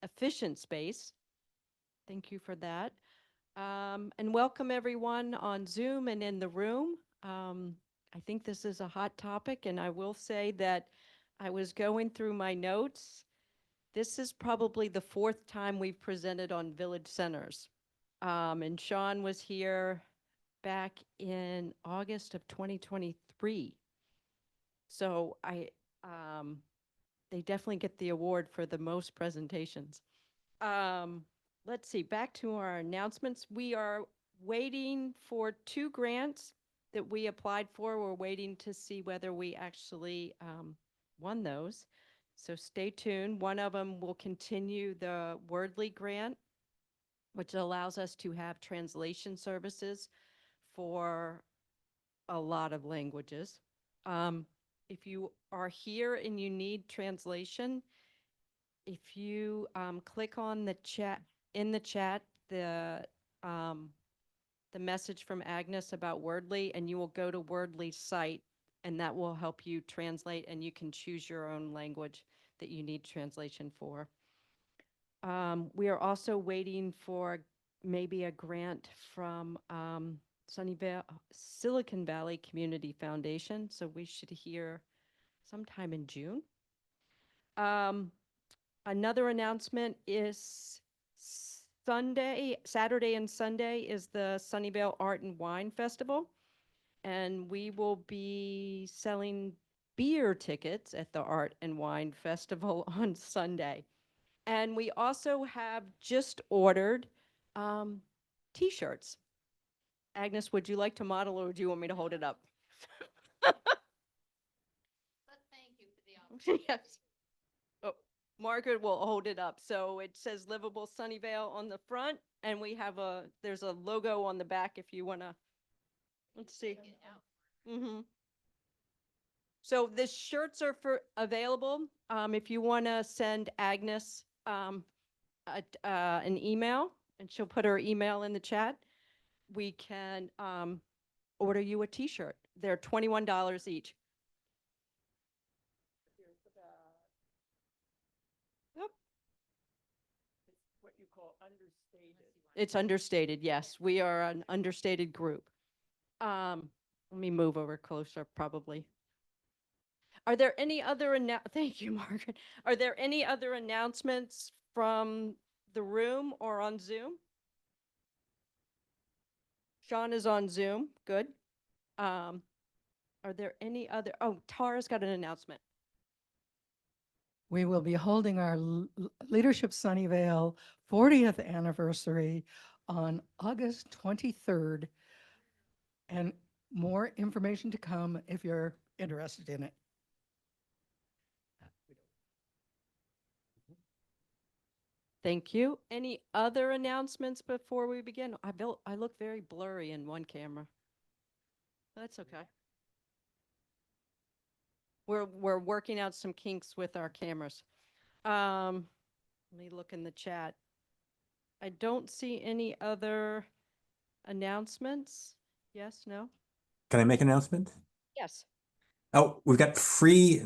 efficient space. Thank you for that. And welcome everyone on Zoom and in the room. I think this is a hot topic, and I will say that I was going through my notes. This is probably the fourth time we've presented on Village Centers. And Shaunn was here back in August of 2023. So um, they definitely get the award for the most presentations. Um, let's see, back to our announcements. We are waiting for 2 grants that we applied for. We're waiting to see whether we actually won those. So stay tuned. One of them will continue the Wordly grant, which allows us to have translation services for a lot of languages. Um, if you are here and you need translation, if you click on the chat, in the chat, um, the message from Agnes about Wordly, and you will go to Wordly's site, and that will help you translate, and you can choose your own language that you need translation for. We are also waiting for maybe a grant from Sunnyvale, Silicon Valley Community Foundation, so we should hear sometime in June. Another announcement is Saturday and Sunday is the Sunnyvale Art and Wine Festival. And we will be selling beer tickets at the Art and Wine Festival on Sunday. And we also have just ordered um, t-shirts. Agnes, would you like to model or do you want me to hold it up? But thank you for the opportunity. Yes. Oh, Margaret will hold it up. So it says Livable Sunnyvale on the front, and there's a logo on the back if you want to, let's see. Take it out. Mm-hmm. So the shirts are available. If you want to send Agnes an email, and she'll put her email in the chat, we can order you a t-shirt. They're $21 each. Yep. It's what you call understated. It's understated, yes. We are an understated group. Let me move over closer, probably. Are there any other thank you, Margaret. Are there any other announcements from the room or on Zoom? Shaunn is on Zoom. Good. Um, are there any other? Oh, Tara's got an announcement. We will be holding our Leadership Sunnyvale 40th anniversary on August 23rd. And more information to come if you're interested in it. Thank you. Any other announcements before we begin? I look very blurry in one camera. That's okay. We're working out some kinks with our cameras. Let me look in the chat. I don't see any other announcements. Yes, no? Can I make an announcement? Yes. Oh, we've got free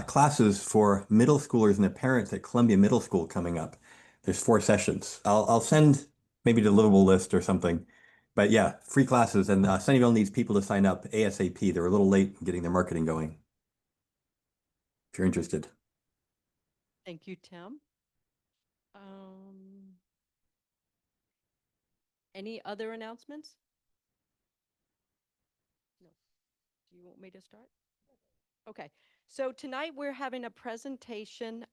classes for middle schoolers and their parents at Columbia Middle School coming up. There's 4 sessions. I'll send maybe the livable list or something. But yeah, free classes, and Sunnyvale needs people to sign up ASAP. They're a little late in getting their marketing going. If you're interested. Thank you, Tim. Any other announcements? No. Do you want me to start? Okay. So tonight we're having a presentation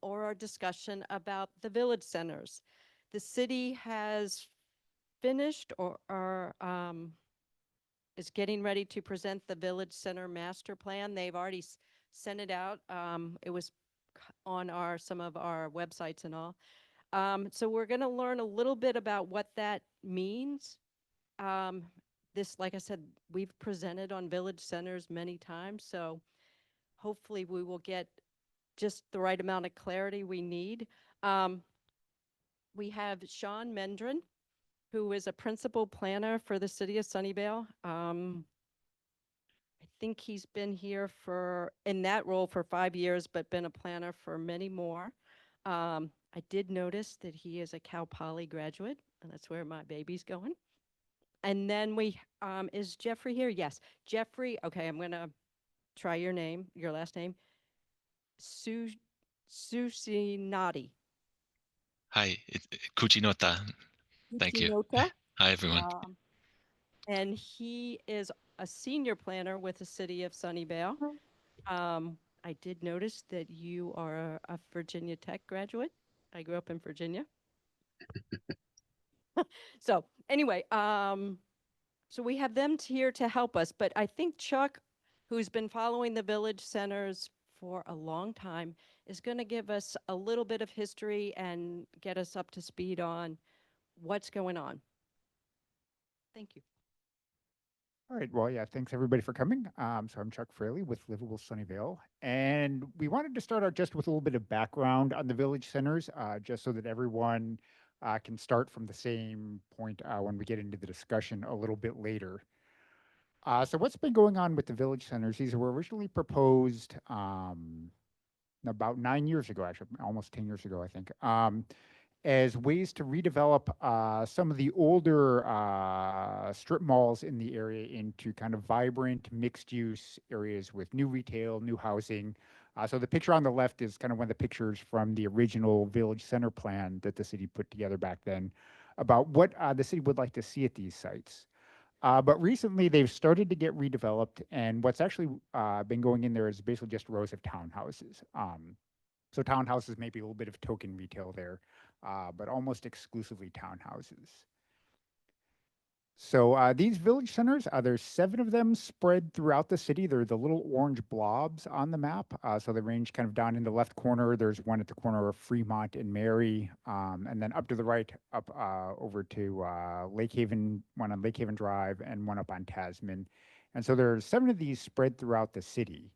or a discussion about the village centers. The city has finished or is getting ready to present the village center master plan. They've already sent it out. It was on some of our websites and all. So we're going to learn a little bit about what that means. Like I said, we've presented on village centers many times, so hopefully we will get just the right amount of clarity we need. We have Shaunn Mendrin, who is a principal planner for the city of Sunnyvale. I think he's been here in that role for 5 years, but been a planner for many more. I did notice that he is a Cal Poly graduate, and that's where my baby's going. And then is Jeffrey here? Yes. Jeffrey, okay, I'm going to try your last name. Su Cucinotti. Hi, Cucinotta. Thank you. Cucinotta. Hi, everyone. And he is a senior planner with the city of Sunnyvale. I did notice that you are a Virginia Tech graduate. I grew up in Virginia. So anyway, so we have them here to help us, but I think Chuck, who's been following the Village Centers for a long time, is going to give us a little bit of history and get us up to speed on what's going on. Thank you. All right. Well, yeah, thanks everybody for coming. So I'm Chuck Fraley with Livable Sunnyvale, and we wanted to start out just with a little bit of background on the Village Centers, just so that everyone can start from the same point when we get into the discussion a little bit later. So what's been going on with the Village Centers? These were originally proposed about 9 years ago, actually, almost 10 years ago, I think. As ways to redevelop some of the older strip malls in the area into kind of vibrant mixed-use areas with new retail, new housing. So the picture on the left is kind of one of the pictures from the original Village Center plan that the city put together back then about what the city would like to see at these sites. But recently they've started to get redeveloped, and what's actually been going in there is basically just rows of townhouses. So townhouses, maybe a little bit of token retail there, but almost exclusively townhouses. So these village centers, there's 7 of them spread throughout the city. They're the little orange blobs on the map. So they range kind of down in the left corner. There's one at the corner of Fremont and Mary, and then up to the right, up over to Lake Haven, one on Lake Haven Drive, and one up on Tasman. And so there's 7 of these spread throughout the city.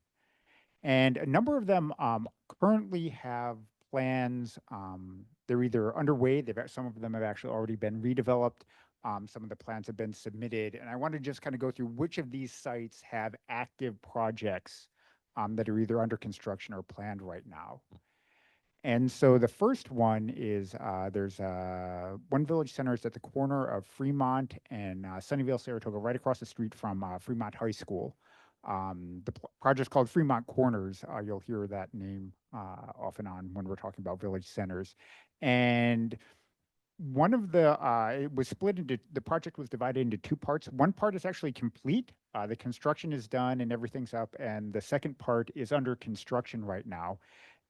And a number of them currently have plans. They're either underway. Some of them have actually already been redeveloped. Some of the plans have been submitted. And I want to just kind of go through which of these sites have active projects that are either under construction or planned right now. And so the first one is there's one village center is at the corner of Fremont and Sunnyvale, Saratoga, right across the street from Fremont High School. The project's called Fremont Corners. You'll hear that name off and on when we're talking about village centers. And one of the, it was split into, the project was divided into 2 parts. One part is actually complete. The construction is done and everything's up. And the second part is under construction right now.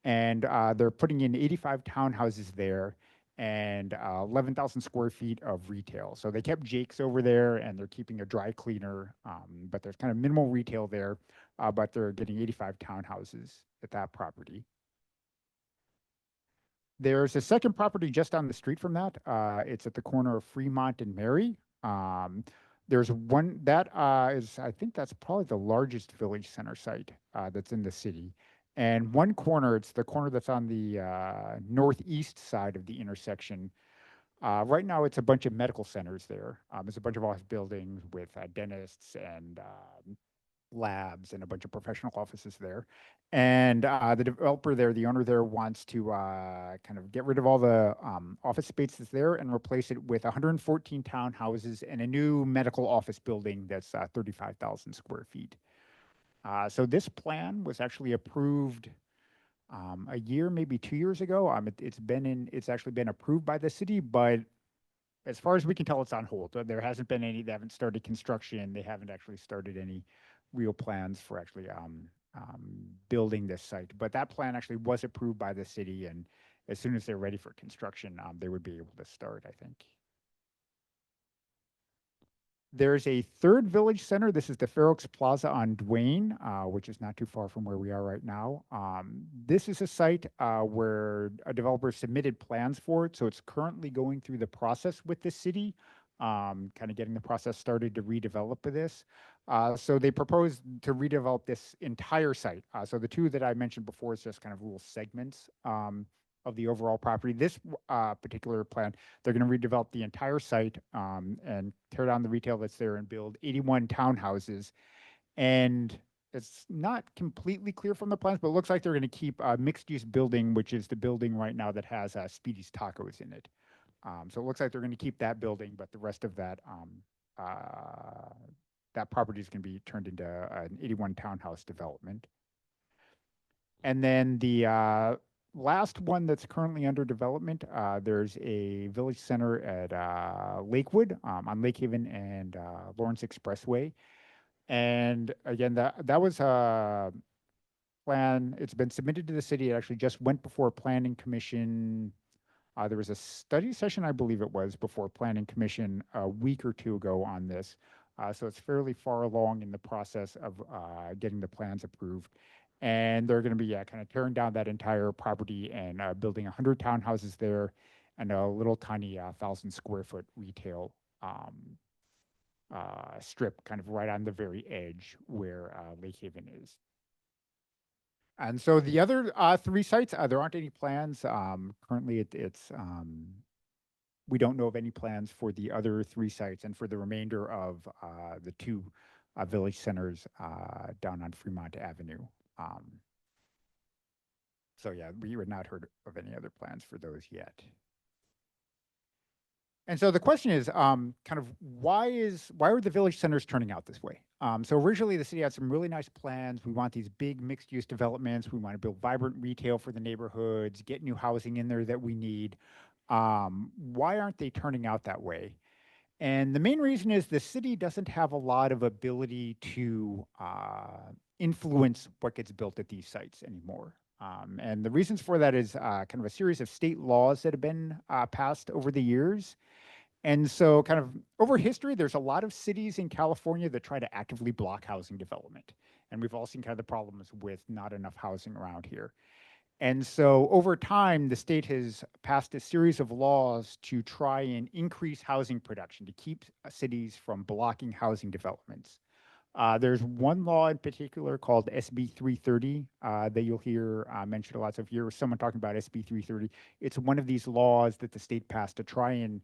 And they're putting in 85 townhouses there and 11,000 square feet of retail. So they kept Jake's over there and they're keeping a dry cleaner, but there's kind of minimal retail there, but they're getting 85 townhouses at that property. There's a second property just down the street from that. It's at the corner of Fremont and Mary. There's one that is, I think that's probably the largest village center site that's in the city. And one corner, it's the corner that's on the northeast side of the intersection. Right now, it's a bunch of medical centers there. There's a bunch of office buildings with dentists and labs and a bunch of professional offices there. And the developer there, the owner there, wants to kind of get rid of all the office spaces there and replace it with 114 townhouses and a new medical office building that's 35,000 square feet. So this plan was actually approved a year, maybe 2 years ago. It's actually been approved by the city, but as far as we can tell, it's on hold. There hasn't been any, they haven't started construction. They haven't actually started any real plans for actually building this site. But that plan actually was approved by the city, and as soon as they're ready for construction, they would be able to start, I think. There's a third village center. This is the Fair Oaks Plaza on Duane, which is not too far from where we are right now. This is a site where a developer submitted plans for it. So it's currently going through the process with the city, kind of getting the process started to redevelop this. So they proposed to redevelop this entire site. So the 2 that I mentioned before is just kind of little segments of the overall property. This particular plan, they're going to redevelop the entire site and tear down the retail that's there and build 81 townhouses. And it's not completely clear from the plans, but it looks like they're going to keep a mixed-use building, which is the building right now that has Speedy's Tacos in it. So it looks like they're going to keep that building, but the rest of that that property is going to be turned into an 81 townhouse development. And then the last one that's currently under development, there's a village center at Lakewood on Lake Haven and Lawrence Expressway. And again, that was a plan. It's been submitted to the city. It actually just went before Planning Commission. There was a study session, I believe it was, before Planning Commission a week or two ago on this. So it's fairly far along in the process of getting the plans approved. And they're going to be kind of tearing down that entire property and building 100 townhouses there and a little tiny 1,000 square foot retail strip kind of right on the very edge where Lake Haven is. And so the other 3 sites, there aren't any plans. Currently, we don't know of any plans for the other 3 sites and for the remainder of the 2 village centers down on Fremont Avenue. So yeah, we had not heard of any other plans for those yet. And so the question is, kind of why are the village centers turning out this way? So originally the city had some really nice plans. We want these big mixed use developments. We want to build vibrant retail for the neighborhoods, get new housing in there that we need. Why aren't they turning out that way? And the main reason is the city doesn't have a lot of ability to influence what gets built at these sites anymore. And the reasons for that is kind of a series of state laws that have been passed over the years. And so kind of over history, there's a lot of cities in California that try to actively block housing development. And we've all seen kind of the problems with not enough housing around here. And so over time, the state has passed a series of laws to try and increase housing production, to keep cities from blocking housing developments. There's one law in particular called SB 330 that you'll hear mentioned a lot. So if you're someone talking about SB 330, it's one of these laws that the state passed to try and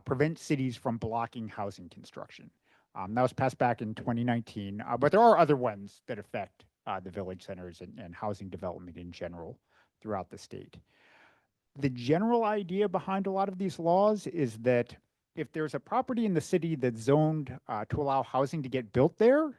prevent cities from blocking housing construction. That was passed back in 2019, but there are other ones that affect the village centers and housing development in general throughout the state. The general idea behind a lot of these laws is that if there's a property in the city that's zoned to allow housing to get built there,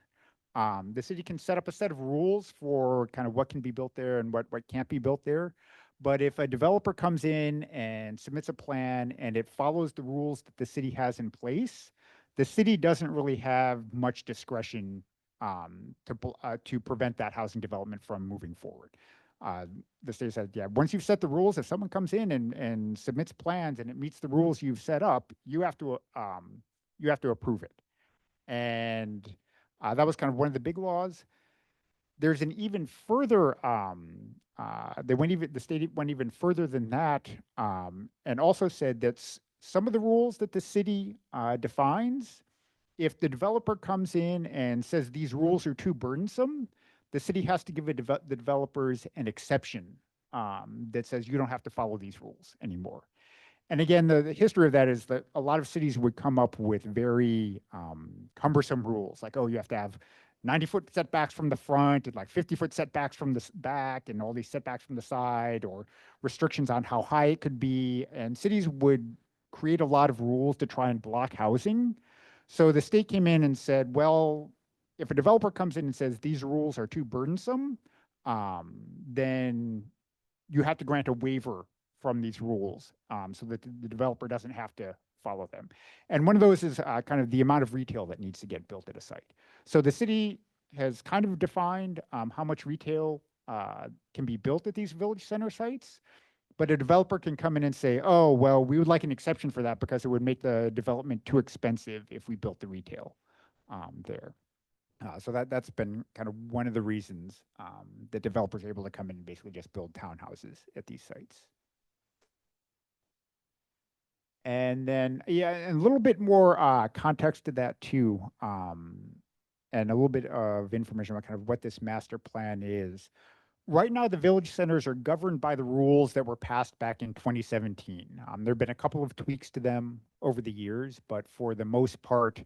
the city can set up a set of rules for kind of what can be built there and what can't be built there. But if a developer comes in and submits a plan and it follows the rules that the city has in place, the city doesn't really have much discretion to prevent that housing development from moving forward. The state said, yeah, once you've set the rules, if someone comes in and submits plans and it meets the rules you've set up, you have to approve it. And that was kind of one of the big laws. There's an even further, the state went even further than that, and also said that some of the rules that the city defines, if the developer comes in and says these rules are too burdensome, the city has to give the developers an exception that says you don't have to follow these rules anymore. And again, the history of that is that a lot of cities would come up with very cumbersome rules, like, oh, you have to have 90-foot setbacks from the front and like 50-foot setbacks from the back and all these setbacks from the side, or restrictions on how high it could be. And cities would create a lot of rules to try and block housing. So the state came in and said, well, if a developer comes in and says these rules are too burdensome, then you have to grant a waiver from these rules so that the developer doesn't have to follow them. And one of those is kind of the amount of retail that needs to get built at a site. So the city has kind of defined how much retail can be built at these village center sites, but a developer can come in and say, oh, well, we would like an exception for that because it would make the development too expensive if we built the retail there. So that's been kind of one of the reasons that developers are able to come in and basically just build townhouses at these sites. And then, yeah, and a little bit more context to that too, and a little bit of information about kind of what this master plan is. Right now, the village centers are governed by the rules that were passed back in 2017. There have been a couple of tweaks to them over the years, but for the most part,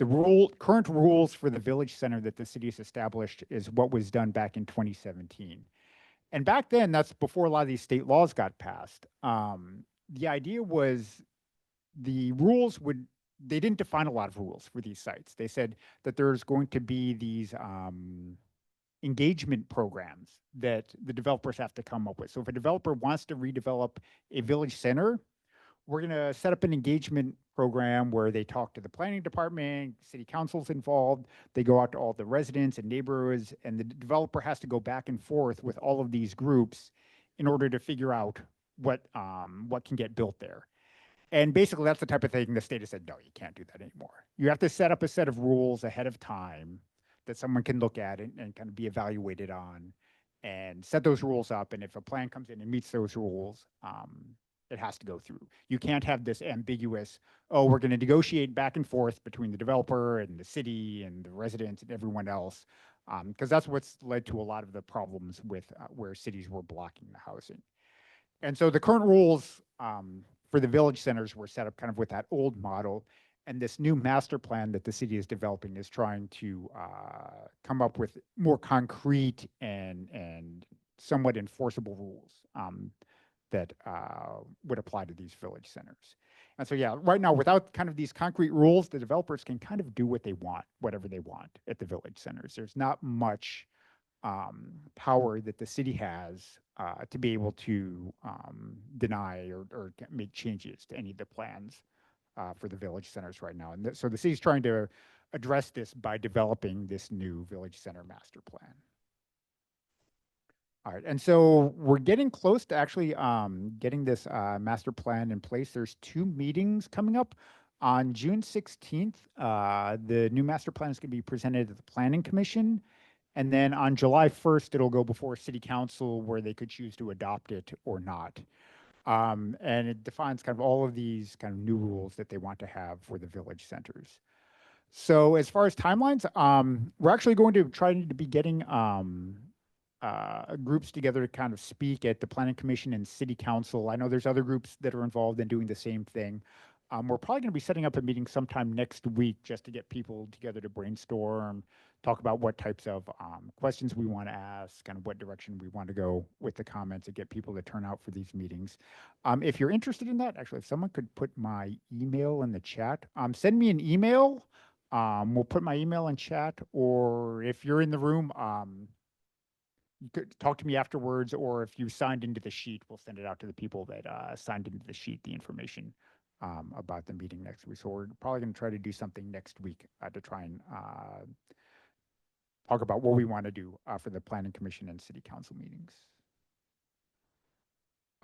current rules for the village center that the city has established is what was done back in 2017. And back then, that's before a lot of these state laws got passed. The idea was the rules they didn't define a lot of rules for these sites. They said that there's going to be these engagement programs that the developers have to come up with. So if a developer wants to redevelop a village center, we're going to set up an engagement program where they talk to the planning department, city council's involved, they go out to all the residents and neighborhoods, and the developer has to go back and forth with all of these groups in order to figure out what can get built there. And basically that's the type of thing the state has said, no, you can't do that anymore. You have to set up a set of rules ahead of time that someone can look at and kind of be evaluated on and set those rules up. And if a plan comes in and meets those rules, it has to go through. You can't have this ambiguous, oh, we're going to negotiate back and forth between the developer and the city and the residents and everyone else, because that's what's led to a lot of the problems with where cities were blocking the housing. And so the current rules for the village centers were set up kind of with that old model. And this new master plan that the city is developing is trying to come up with more concrete and somewhat enforceable rules that would apply to these village centers. And so, yeah, right now, without kind of these concrete rules, the developers can kind of do what they want, whatever they want at the village centers. There's not much power that the city has to be able to deny or make changes to any of the plans for the village centers right now. And so the city's trying to address this by developing this new village center master plan. All right, and so we're getting close to actually getting this master plan in place. There's 2 meetings coming up. On June 16th, the new master plan is going to be presented to the Planning Commission. And then on July 1st, it'll go before City Council where they could choose to adopt it or not. And it defines kind of all of these kind of new rules that they want to have for the village centers. So as far as timelines, we're actually going to try to be getting groups together to kind of speak at the Planning Commission and City Council. I know there's other groups that are involved in doing the same thing. We're probably going to be setting up a meeting sometime next week just to get people together to brainstorm, talk about what types of questions we want to ask, kind of what direction we want to go with the comments and get people to turn out for these meetings. If you're interested in that, actually, if someone could put my email in the chat, send me an email. We'll put my email in chat, or if you're in the room, you could talk to me afterwards, or if you signed into the sheet, we'll send it out to the people that signed into the sheet, the information about the meeting next week. So we're probably going to try to do something next week to try and talk about what we want to do for the Planning Commission and City Council meetings.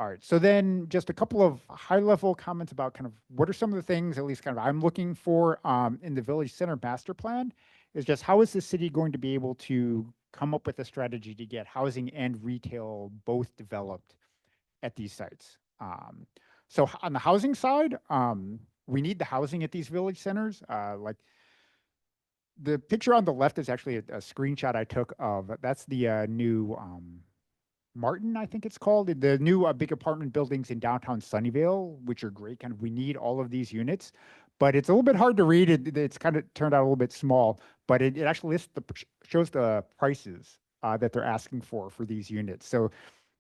All right, so then just a couple of high-level comments about kind of what are some of the things, at least kind of I'm looking for in the Village Center Master Plan, is just how is the city going to be able to come up with a strategy to get housing and retail both developed at these sites. So on the housing side, we need the housing at these village centers. Like the picture on the left is actually a screenshot I took of, that's the new Martin, I think it's called, the new big apartment buildings in downtown Sunnyvale, which are great. Kind of, we need all of these units, but it's a little bit hard to read. It's kind of turned out a little bit small, but it actually lists shows the prices that they're asking for these units. So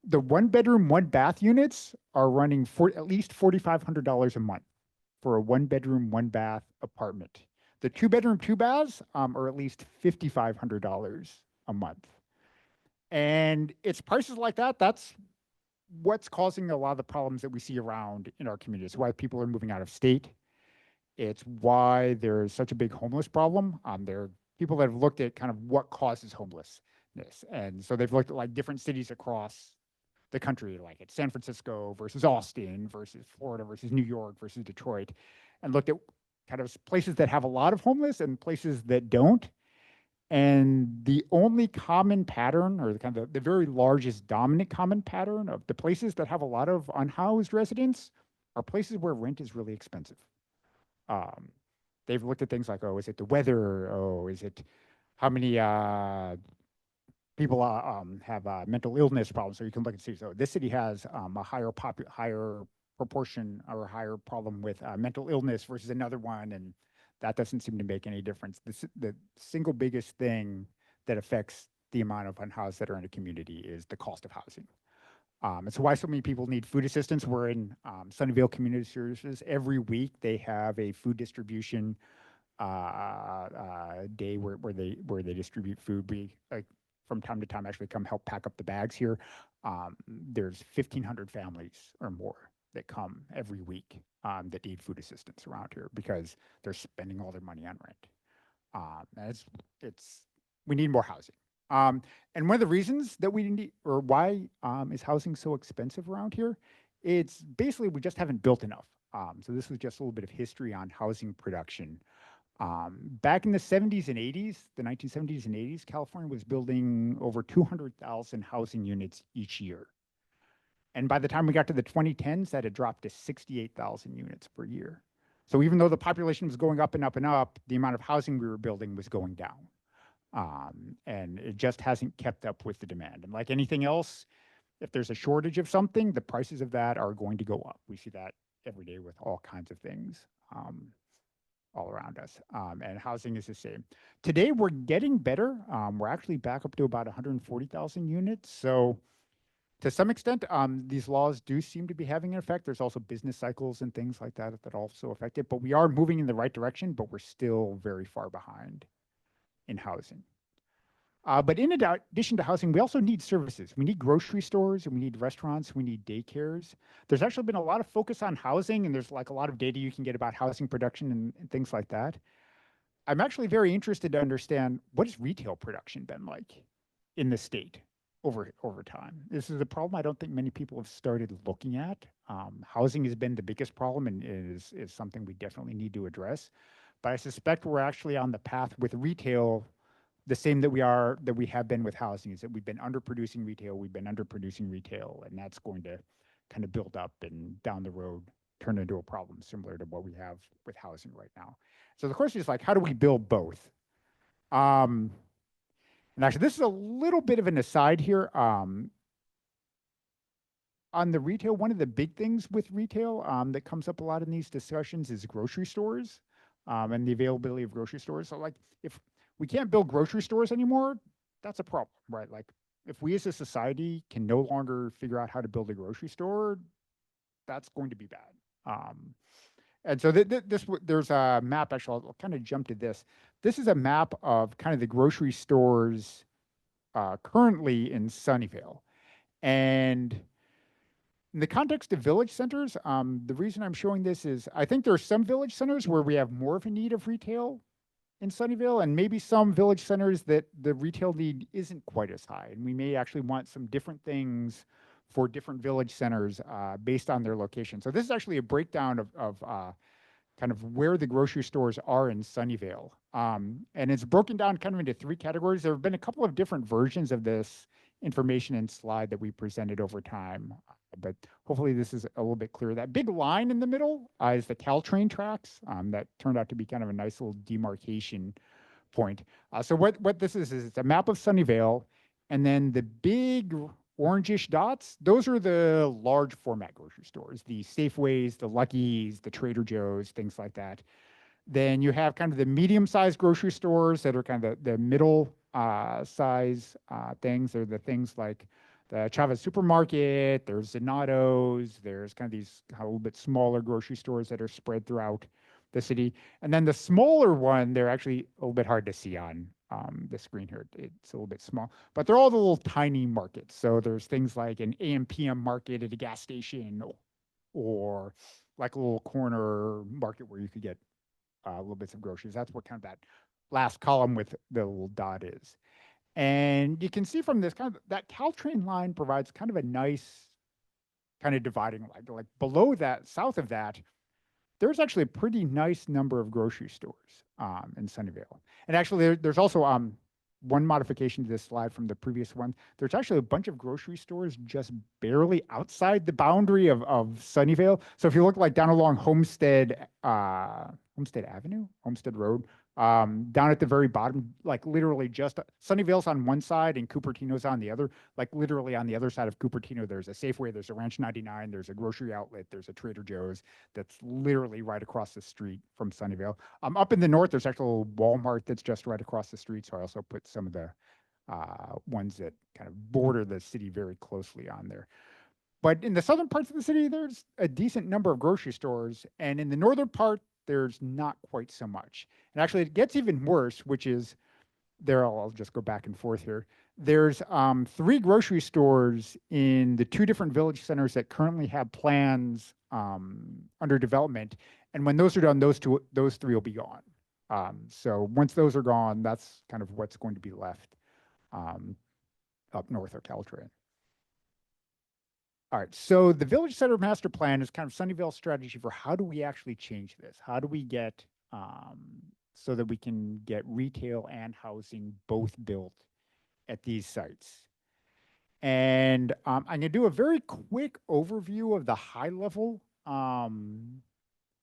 the 1-bedroom, 1-bath units are running for at least $4,500 a month for a 1-bedroom, 1-bath apartment. The 2-bedroom, 2-baths are at least $5,500 a month. And it's prices like that, that's what's causing a lot of the problems that we see around in our community. It's why people are moving out of state. It's why there's such a big homeless problem. There are people that have looked at kind of what causes homelessness. And so they've looked at like different cities across the country, like at San Francisco versus Austin versus Florida versus New York versus Detroit, and looked at kind of places that have a lot of homeless and places that don't. And the only common pattern, or kind of the very largest dominant common pattern of the places that have a lot of unhoused residents are places where rent is really expensive. They've looked at things like, oh, is it the weather? Oh, is it how many people have mental illness problems? So you can look and see, so this city has a higher proportion or a higher problem with mental illness versus another one, and that doesn't seem to make any difference. The single biggest thing that affects the amount of unhoused that are in a community is the cost of housing. It's why so many people need food assistance. We're in Sunnyvale Community Services. Every week they have a food distribution day where they distribute food. We from time to time actually come help pack up the bags here. There's 1,500 families or more that come every week that need food assistance around here because they're spending all their money on rent. And we need more housing. And one of the reasons that we need, or why is housing so expensive around here, it's basically we just haven't built enough. So this was just a little bit of history on housing production. Back in the 70s and 80s, the 1970s and 80s, California was building over 200,000 housing units each year. And by the time we got to the 2010s, that had dropped to 68,000 units per year. So even though the population was going up and up and up, the amount of housing we were building was going down. And it just hasn't kept up with the demand. And like anything else, if there's a shortage of something, the prices of that are going to go up. We see that every day with all kinds of things all around us. And housing is the same. Today, we're getting better. We're actually back up to about 140,000 units. So to some extent, these laws do seem to be having an effect. There's also business cycles and things like that that also affect it. But we are moving in the right direction, but we're still very far behind in housing. But in addition to housing, we also need services. We need grocery stores, and we need restaurants, we need daycares. There's actually been a lot of focus on housing, and there's like a lot of data you can get about housing production and things like that. I'm actually very interested to understand what has retail production been like in the state over time. This is a problem I don't think many people have started looking at. Housing has been the biggest problem and is something we definitely need to address. But I suspect we're actually on the path with retail, the same that we have been with housing, is that we've been underproducing retail, and that's going to kind of build up and down the road turn into a problem similar to what we have with housing right now. So the question is like, how do we build both? And actually, this is a little bit of an aside here. On the retail, one of the big things with retail that comes up a lot in these discussions is grocery stores. And the availability of grocery stores. So like if we can't build grocery stores anymore, that's a problem, right? Like if we as a society can no longer figure out how to build a grocery store, that's going to be bad. And so there's a map, actually, I'll kind of jump to this. This is a map of kind of the grocery stores currently in Sunnyvale. And in the context of village centers, the reason I'm showing this is I think there are some village centers where we have more of a need of retail in Sunnyvale, and maybe some village centers that the retail need isn't quite as high. And we may actually want some different things for different village centers based on their location. So this is actually a breakdown of kind of where the grocery stores are in Sunnyvale. And it's broken down kind of into three categories. There have been a couple of different versions of this information and slide that we presented over time. But hopefully this is a little bit clearer. That big line in the middle is the Caltrain tracks. That turned out to be kind of a nice little demarcation point. So what this is it's a map of Sunnyvale, and then the big orangish dots, those are the large format grocery stores, the Safeways, the Lucky's, the Trader Joe's, things like that. Then you have kind of the medium-sized grocery stores that are kind of the middle size things. They're the things like the Chavez Supermarket, there's Zanotto's, there's kind of these a little bit smaller grocery stores that are spread throughout the city. And then the smaller one, they're actually a little bit hard to see on the screen here. It's a little bit small, but they're all the little tiny markets. So there's things like an AM/PM market at a gas station or like a little corner market where you could get little bits of groceries. That's what kind of that last column with the little dot is. And you can see from this kind of that Caltrain line provides kind of a nice kind of dividing line. Like below that, south of that, there's actually a pretty nice number of grocery stores in Sunnyvale. And actually, there's also one modification to this slide from the previous one. There's actually a bunch of grocery stores just barely outside the boundary of Sunnyvale. So if you look like down along Homestead Road, Down at the very bottom, like literally just Sunnyvale's on one side and Cupertino's on the other. Like literally on the other side of Cupertino, there's a Safeway, there's a Ranch 99, there's a grocery outlet, there's a Trader Joe's that's literally right across the street from Sunnyvale. Up in the north, there's actually a Walmart that's just right across the street. So I also put some of the ones that kind of border the city very closely on there. But in the southern parts of the city, there's a decent number of grocery stores. And in the northern part, there's not quite so much. And actually, it gets even worse, which is I'll just go back and forth here. There's 3 grocery stores in the 2 different village centers that currently have plans under development. And when those are done, those 3 will be gone. So once those are gone, that's kind of what's going to be left up north of Caltrain. All right, so the Village Center Master Plan is kind of Sunnyvale's strategy for how do we actually change this? How do we get so that we can get retail and housing both built at these sites? And I'm going to do a very quick overview of the high level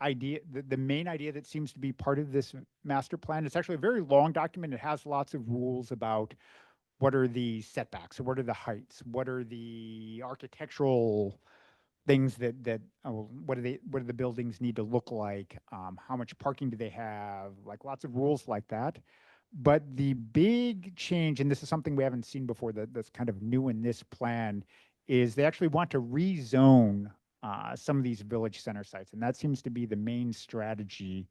idea, the main idea that seems to be part of this master plan. It's actually a very long document. It has lots of rules about what are the setbacks, what are the heights, what are the architectural things what do the buildings need to look like, how much parking do they have, like lots of rules like that. But the big change, and this is something we haven't seen before that's kind of new in this plan, is they actually want to rezone some of these village center sites. And that seems to be the main strategy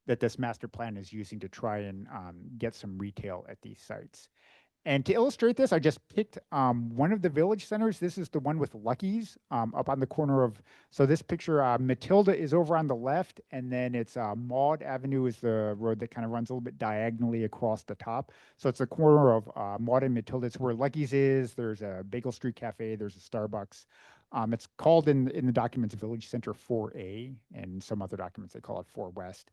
that this master plan is using to try and get some retail at these sites. And to illustrate this, I just picked one of the village centers. This is the one with Lucky's up on the corner of, so this picture, Matilda is over on the left, and then it's Maud Avenue is the road that kind of runs a little bit diagonally across the top. So it's the corner of Maud and Matilda. It's where Lucky's is. There's a Bagel Street Cafe. There's a Starbucks. It's called in the documents Village Center 4A, and some other documents they call it 4 West.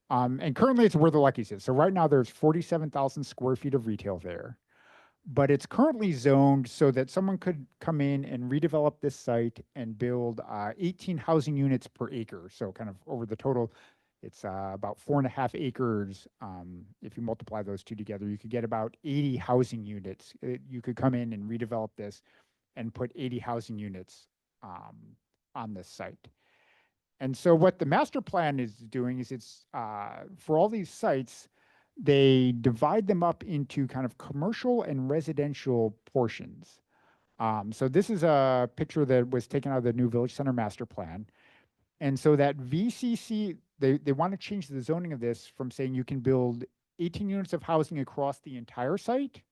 And currently it's where the Lucky's is. So right now there's 47,000 square feet of retail there. But it's currently zoned so that someone could come in and redevelop this site and build 18 housing units per acre. So kind of over the total, it's about 4.5 acres. If you multiply those 2 together, you could get about 80 housing units. You could come in and redevelop this and put 80 housing units on this site. And so what the master plan is doing is it's for all these sites, they divide them up into kind of commercial and residential portions. So this is a picture that was taken out of the new Village Center Master Plan. And so that VCC, they want to change the zoning of this from saying you can build 18 units of housing across the entire site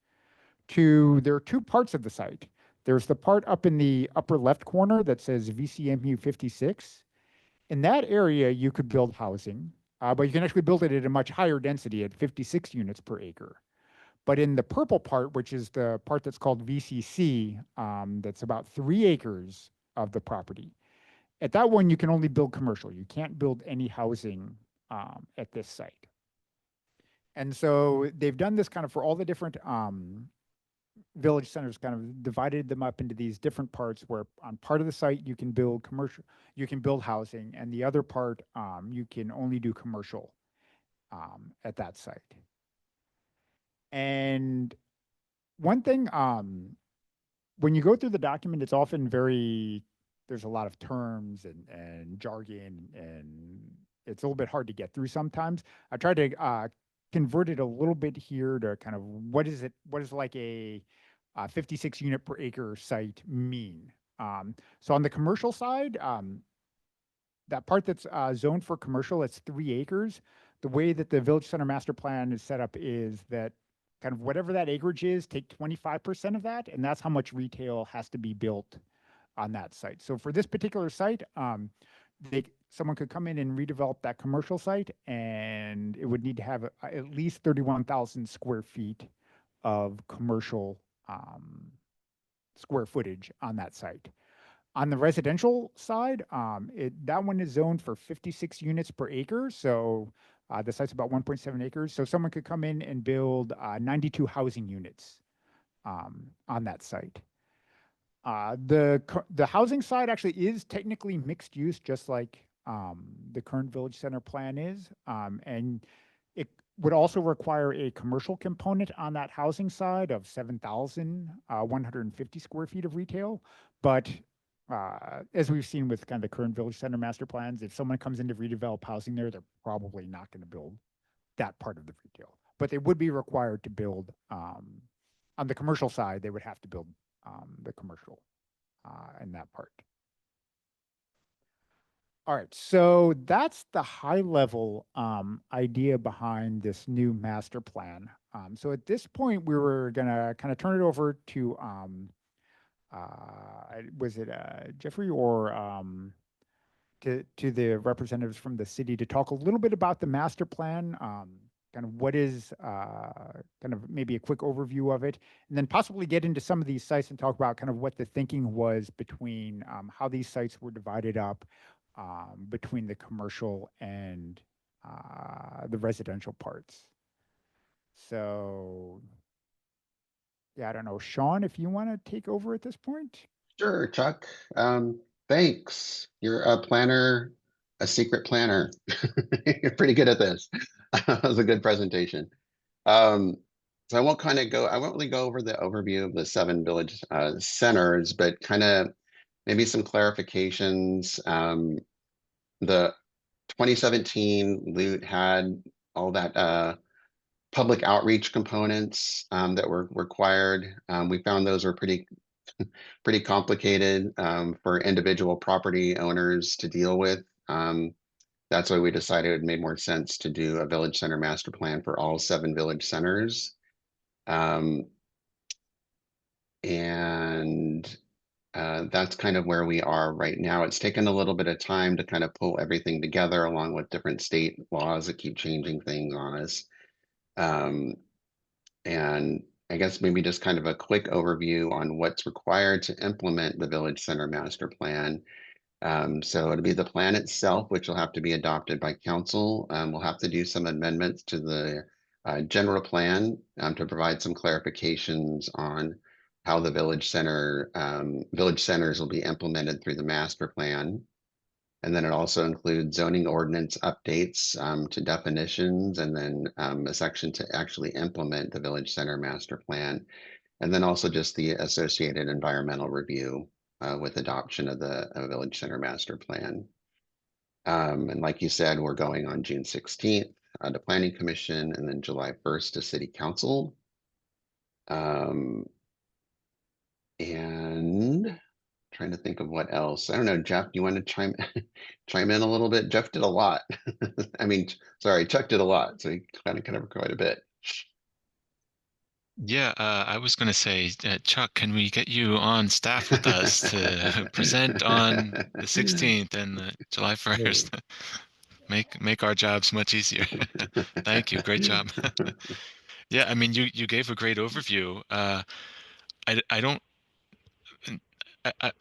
to, there are 2 parts of the site. There's the part up in the upper left corner that says VCMU 56. In that area, you could build housing. But you can actually build it at a much higher density at 56 units per acre. But in the purple part, which is the part that's called VCC, that's about 3 acres of the property. At that one, you can only build commercial. You can't build any housing at this site. And so they've done this kind of for all the different village centers, kind of divided them up into these different parts where on part of the site you can build commercial, you can build housing, and the other part you can only do commercial at that site. And one thing, when you go through the document, it's often there's a lot of terms and jargon, and it's a little bit hard to get through sometimes. I tried to convert it a little bit here to kind of what is like a 56 unit per acre site mean. So on the commercial side, that part that's zoned for commercial, it's 3 acres. The way that the Village Center Master Plan is set up is that kind of whatever that acreage is, take 25% of that, and that's how much retail has to be built on that site. So for this particular site, someone could come in and redevelop that commercial site, and it would need to have at least 31,000 square feet of commercial square footage on that site. On the residential side, that one is zoned for 56 units per acre. So the site's about 1.7 acres. So someone could come in and build 92 housing units on that site. The housing side actually is technically mixed use, just like the current Village Center plan is. And It would also require a commercial component on that housing side of 7,150 square feet of retail. But as we've seen with kind of the current village center master plans, if someone comes in to redevelop housing there, they're probably not going to build that part of the retail. But they would be required to build, on the commercial side, they would have to build the commercial in that part. All right, so that's the high level idea behind this new master plan. So at this point, we were gonna kind of turn it over to, was it Jeffrey or to the representatives from the city to talk a little bit about the master plan, kind of what is kind of maybe a quick overview of it, and then possibly get into some of these sites and talk about kind of what the thinking was between how these sites were divided up between the commercial and the residential parts. So, yeah, I don't know, Shaunn, if you want to take over at this point. Sure, Chuck. Thanks. You're a planner, a secret planner. You're pretty good at this. That was a good presentation. So I won't really go over the overview of the 7 village centers, but kind of maybe some clarifications. The 2017 LOOT had all that public outreach components that were required. We found those were pretty complicated for individual property owners to deal with. That's why we decided it made more sense to do a village center master plan for all 7 village centers. And that's kind of where we are right now. It's taken a little bit of time to kind of pull everything together along with different state laws that keep changing things on us. And I guess maybe just kind of a quick overview on what's required to implement the Village Center Master Plan. So it'll be the plan itself, which will have to be adopted by council. We'll have to do some amendments to the general plan to provide some clarifications on how the village centers will be implemented through the master plan. And then it also includes zoning ordinance updates to definitions, and then a section to actually implement the village center master plan. And then also just the associated environmental review with adoption of the village center master plan. And like you said, we're going on June 16th to Planning Commission, and then July 1st to City Council. And trying to think of what else. I don't know, Jeff, you want to chime in a little bit? Jeff did a lot. I mean, sorry, Chuck did a lot, so he kind of covered quite a bit. Yeah, I was going to say, Chuck, can we get you on staff with us to present on the 16th and the July 1st? Make our jobs much easier. Thank you. Great job. Yeah, I mean, you gave a great overview. I don't.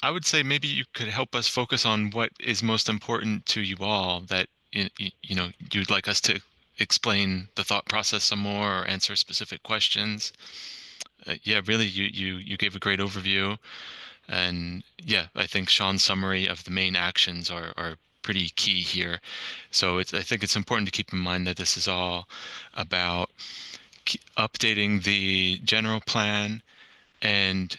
I would say maybe you could help us focus on what is most important to you all that you know you'd like us to explain the thought process some more or answer specific questions. Yeah, really, you gave a great overview, and yeah, I think Shaunn's summary of the main actions are pretty key here. So I think it's important to keep in mind that this is all about updating the general plan, and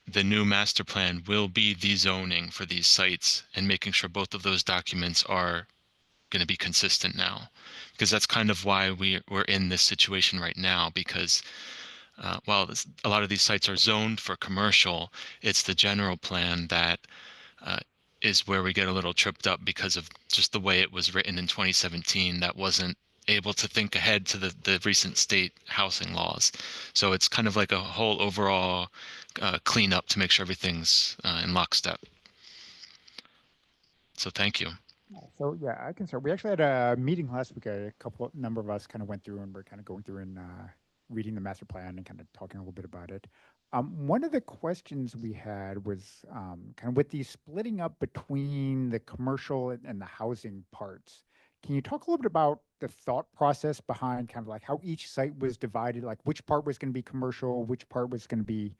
the new master plan will be the zoning for these sites, and making sure both of those documents are going to be consistent now, because that's kind of why we're in this situation right now, because while a lot of these sites are zoned for commercial, it's the general plan that is where we get a little tripped up because of just the way it was written in 2017 that wasn't able to think ahead to the recent state housing laws. So it's kind of like a whole overall cleanup to make sure everything's in lockstep. So thank you. So yeah, I can start. We actually had a meeting last week. A number of us kind of went through and we're kind of going through and reading the master plan and kind of talking a little bit about it. One of the questions we had was kind of with the splitting up between the commercial and the housing parts. Can you talk a little bit about the thought process behind kind of like how each site was divided, like which part was going to be commercial, which part was going to be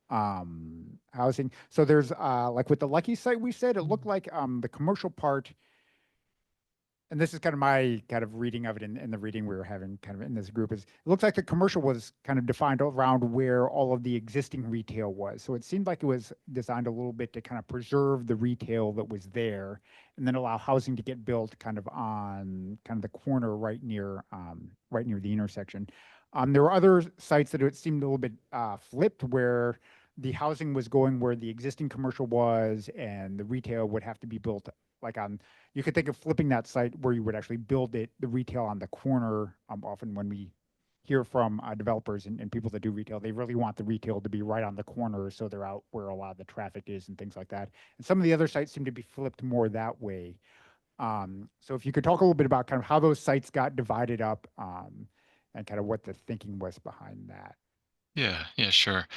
housing? So there's like with the Lucky site, we said it looked like the commercial part and this is kind of my kind of reading of it in the reading we were having kind of in this group, is it looks like the commercial was kind of defined around where all of the existing retail was. So it seemed like it was designed a little bit to kind of preserve the retail that was there and then allow housing to get built kind of on kind of the corner right near the intersection. There were other sites that it seemed a little bit flipped, where the housing was going where the existing commercial was and the retail would have to be built like on, you could think of flipping that site where you would actually build the retail on the corner. Often when we hear from developers and people that do retail, they really want the retail to be right on the corner, so they're out where a lot of the traffic is and things like that. And some of the other sites seem to be flipped more that way. So if you could talk a little bit about kind of how those sites got divided up, and kind of what the thinking was behind that. Yeah, sure.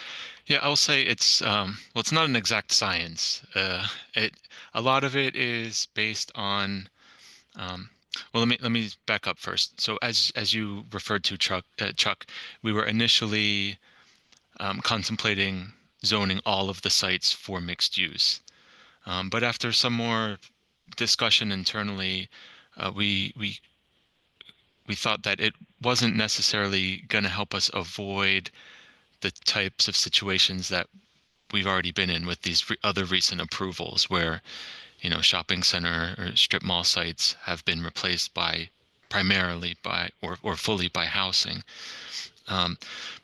Yeah, I'll say it's well, it's not an exact science. A lot of it is based on um, well, let me back up first. So as you referred to, Chuck, we were initially contemplating zoning all of the sites for mixed use, but after some more discussion internally, we thought that it wasn't necessarily going to help us avoid the types of situations that we've already been in with these other recent approvals where, shopping center or strip mall sites have been replaced by primarily by or fully by housing. Um,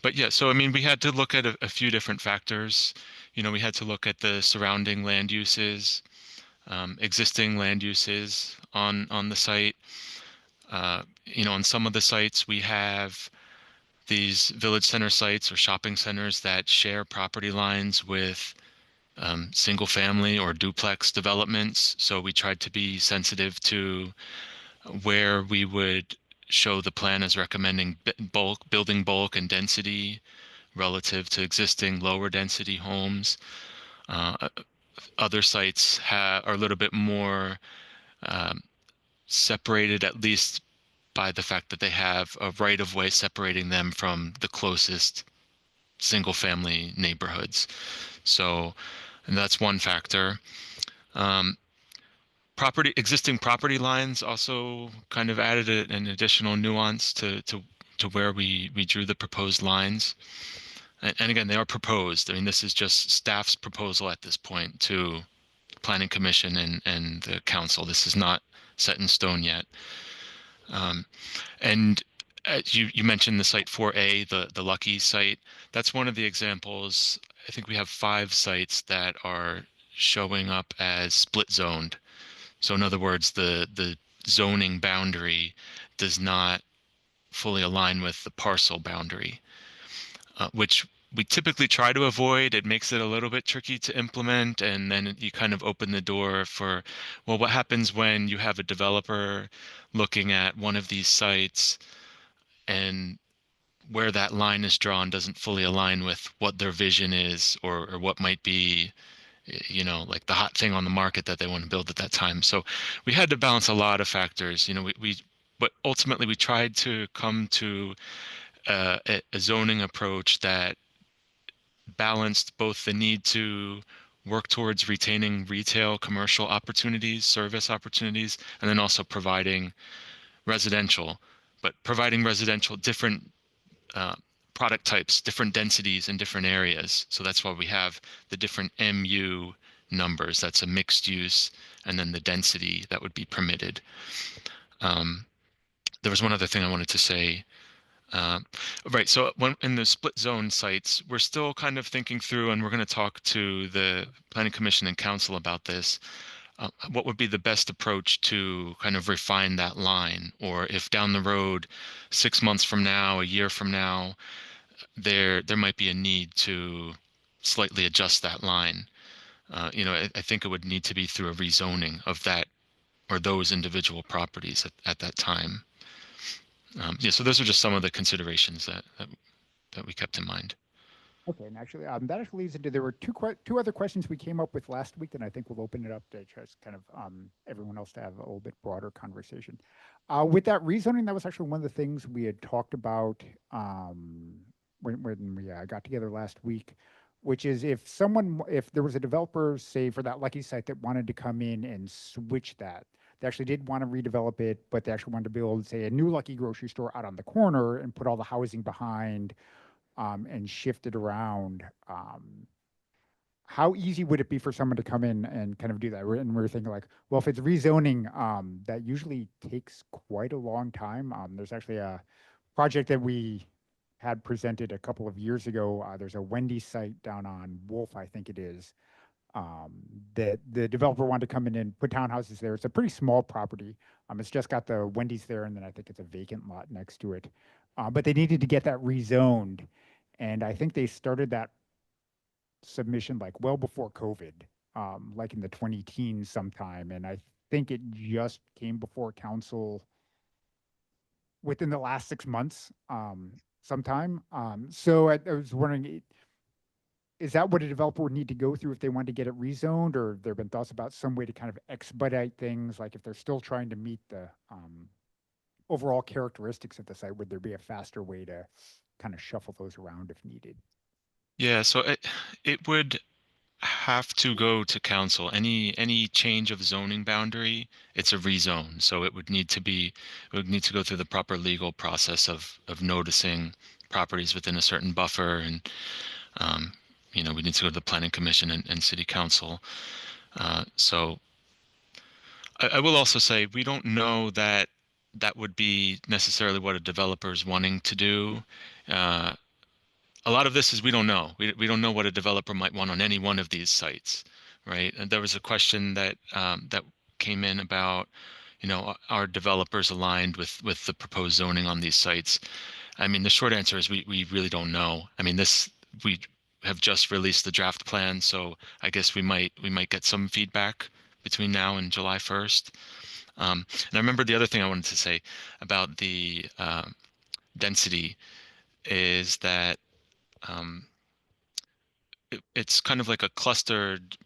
but yeah, so I mean, we had to look at a few different factors. We had to look at the surrounding land uses, existing land uses on the site. On some of the sites we have these village center sites or shopping centers that share property lines with single family or duplex developments. So we tried to be sensitive to where we would show the plan as recommending building bulk and density relative to existing lower density homes. Uh, Other sites are a little bit more um, separated, at least by the fact that they have a right of way separating them from the closest single family neighborhoods. So, and that's one factor. Um, Existing property lines also kind of added an additional nuance to where we drew the proposed lines. And again, they are proposed. I mean, this is just staff's proposal at this point to Planning Commission and the council. This is not set in stone yet. And you mentioned the site 4A, the Lucky site. That's one of the examples. I think we have 5 sites that are showing up as split zoned. So in other words, the zoning boundary does not fully align with the parcel boundary, which we typically try to avoid. It makes it a little bit tricky to implement, and then you kind of open the door for, well, what happens when you have a developer looking at one of these sites and where that line is drawn doesn't fully align with what their vision is, or what might be, like the hot thing on the market that they want to build at that time. So we had to balance a lot of factors. But ultimately we tried to come to a zoning approach that balanced both the need to work towards retaining retail, commercial opportunities, service opportunities, and then also providing residential, but providing residential different uh, product types, different densities in different areas. So that's why we have the different MU numbers. That's a mixed use, and then the density that would be permitted. There was one other thing I wanted to say. Uh, right, so when in the split zone sites, we're still kind of thinking through, and we're going to talk to the Planning Commission and Council about this. What would be the best approach to kind of refine that line? Or if down the road, 6 months from now, a year from now, there might be a need to slightly adjust that line. I think it would need to be through a rezoning of that or those individual properties at that time. Yeah, so those are just some of the considerations that we kept in mind. Okay, and actually, that actually leads into, there were two other questions we came up with last week, and I think we'll open it up to just kind of everyone else to have a little bit broader conversation. With that rezoning, that was actually one of the things we had talked about when we got together last week, which is if there was a developer, say for that Lucky site, that wanted to come in and switch that, They actually did want to redevelop it, but they actually wanted to build, say, a new Lucky grocery store out on the corner and put all the housing behind, and shift it around. How easy would it be for someone to come in and kind of do that? And we're thinking like, well, if it's rezoning, that usually takes quite a long time. There's actually a project that we had presented a couple of years ago. There's a Wendy's site down on Wolf, I think it is, that the developer wanted to come in and put townhouses there. It's a pretty small property. It's just got the Wendy's there, and then I think it's a vacant lot next to it. But they needed to get that rezoned, and I think they started that submission like well before COVID, like in the 20 teens sometime. And I think it just came before council within the last 6 months, sometime. So I was wondering, is that what a developer would need to go through if they wanted to get it rezoned, or there have been thoughts about some way to kind of expedite things, like if they're still trying to meet the overall characteristics of the site, would there be a faster way to kind of shuffle those around if needed? Yeah, so it would have to go to council. Any change of zoning boundary, it's a rezone. So it would need to go through the proper legal process of noticing properties within a certain buffer, and we need to go to the planning commission and city council. So I will also say we don't know that that would be necessarily what a developer is wanting to do. A lot of this is we don't know. We don't know what a developer might want on any one of these sites, right? And there was a question that that came in about, are developers aligned with the proposed zoning on these sites? I mean, the short answer is we really don't know. I mean, we have just released the draft plan, so I guess we might get some feedback between now and July 1st. And I remember the other thing I wanted to say about the density is that it's kind of like a clustered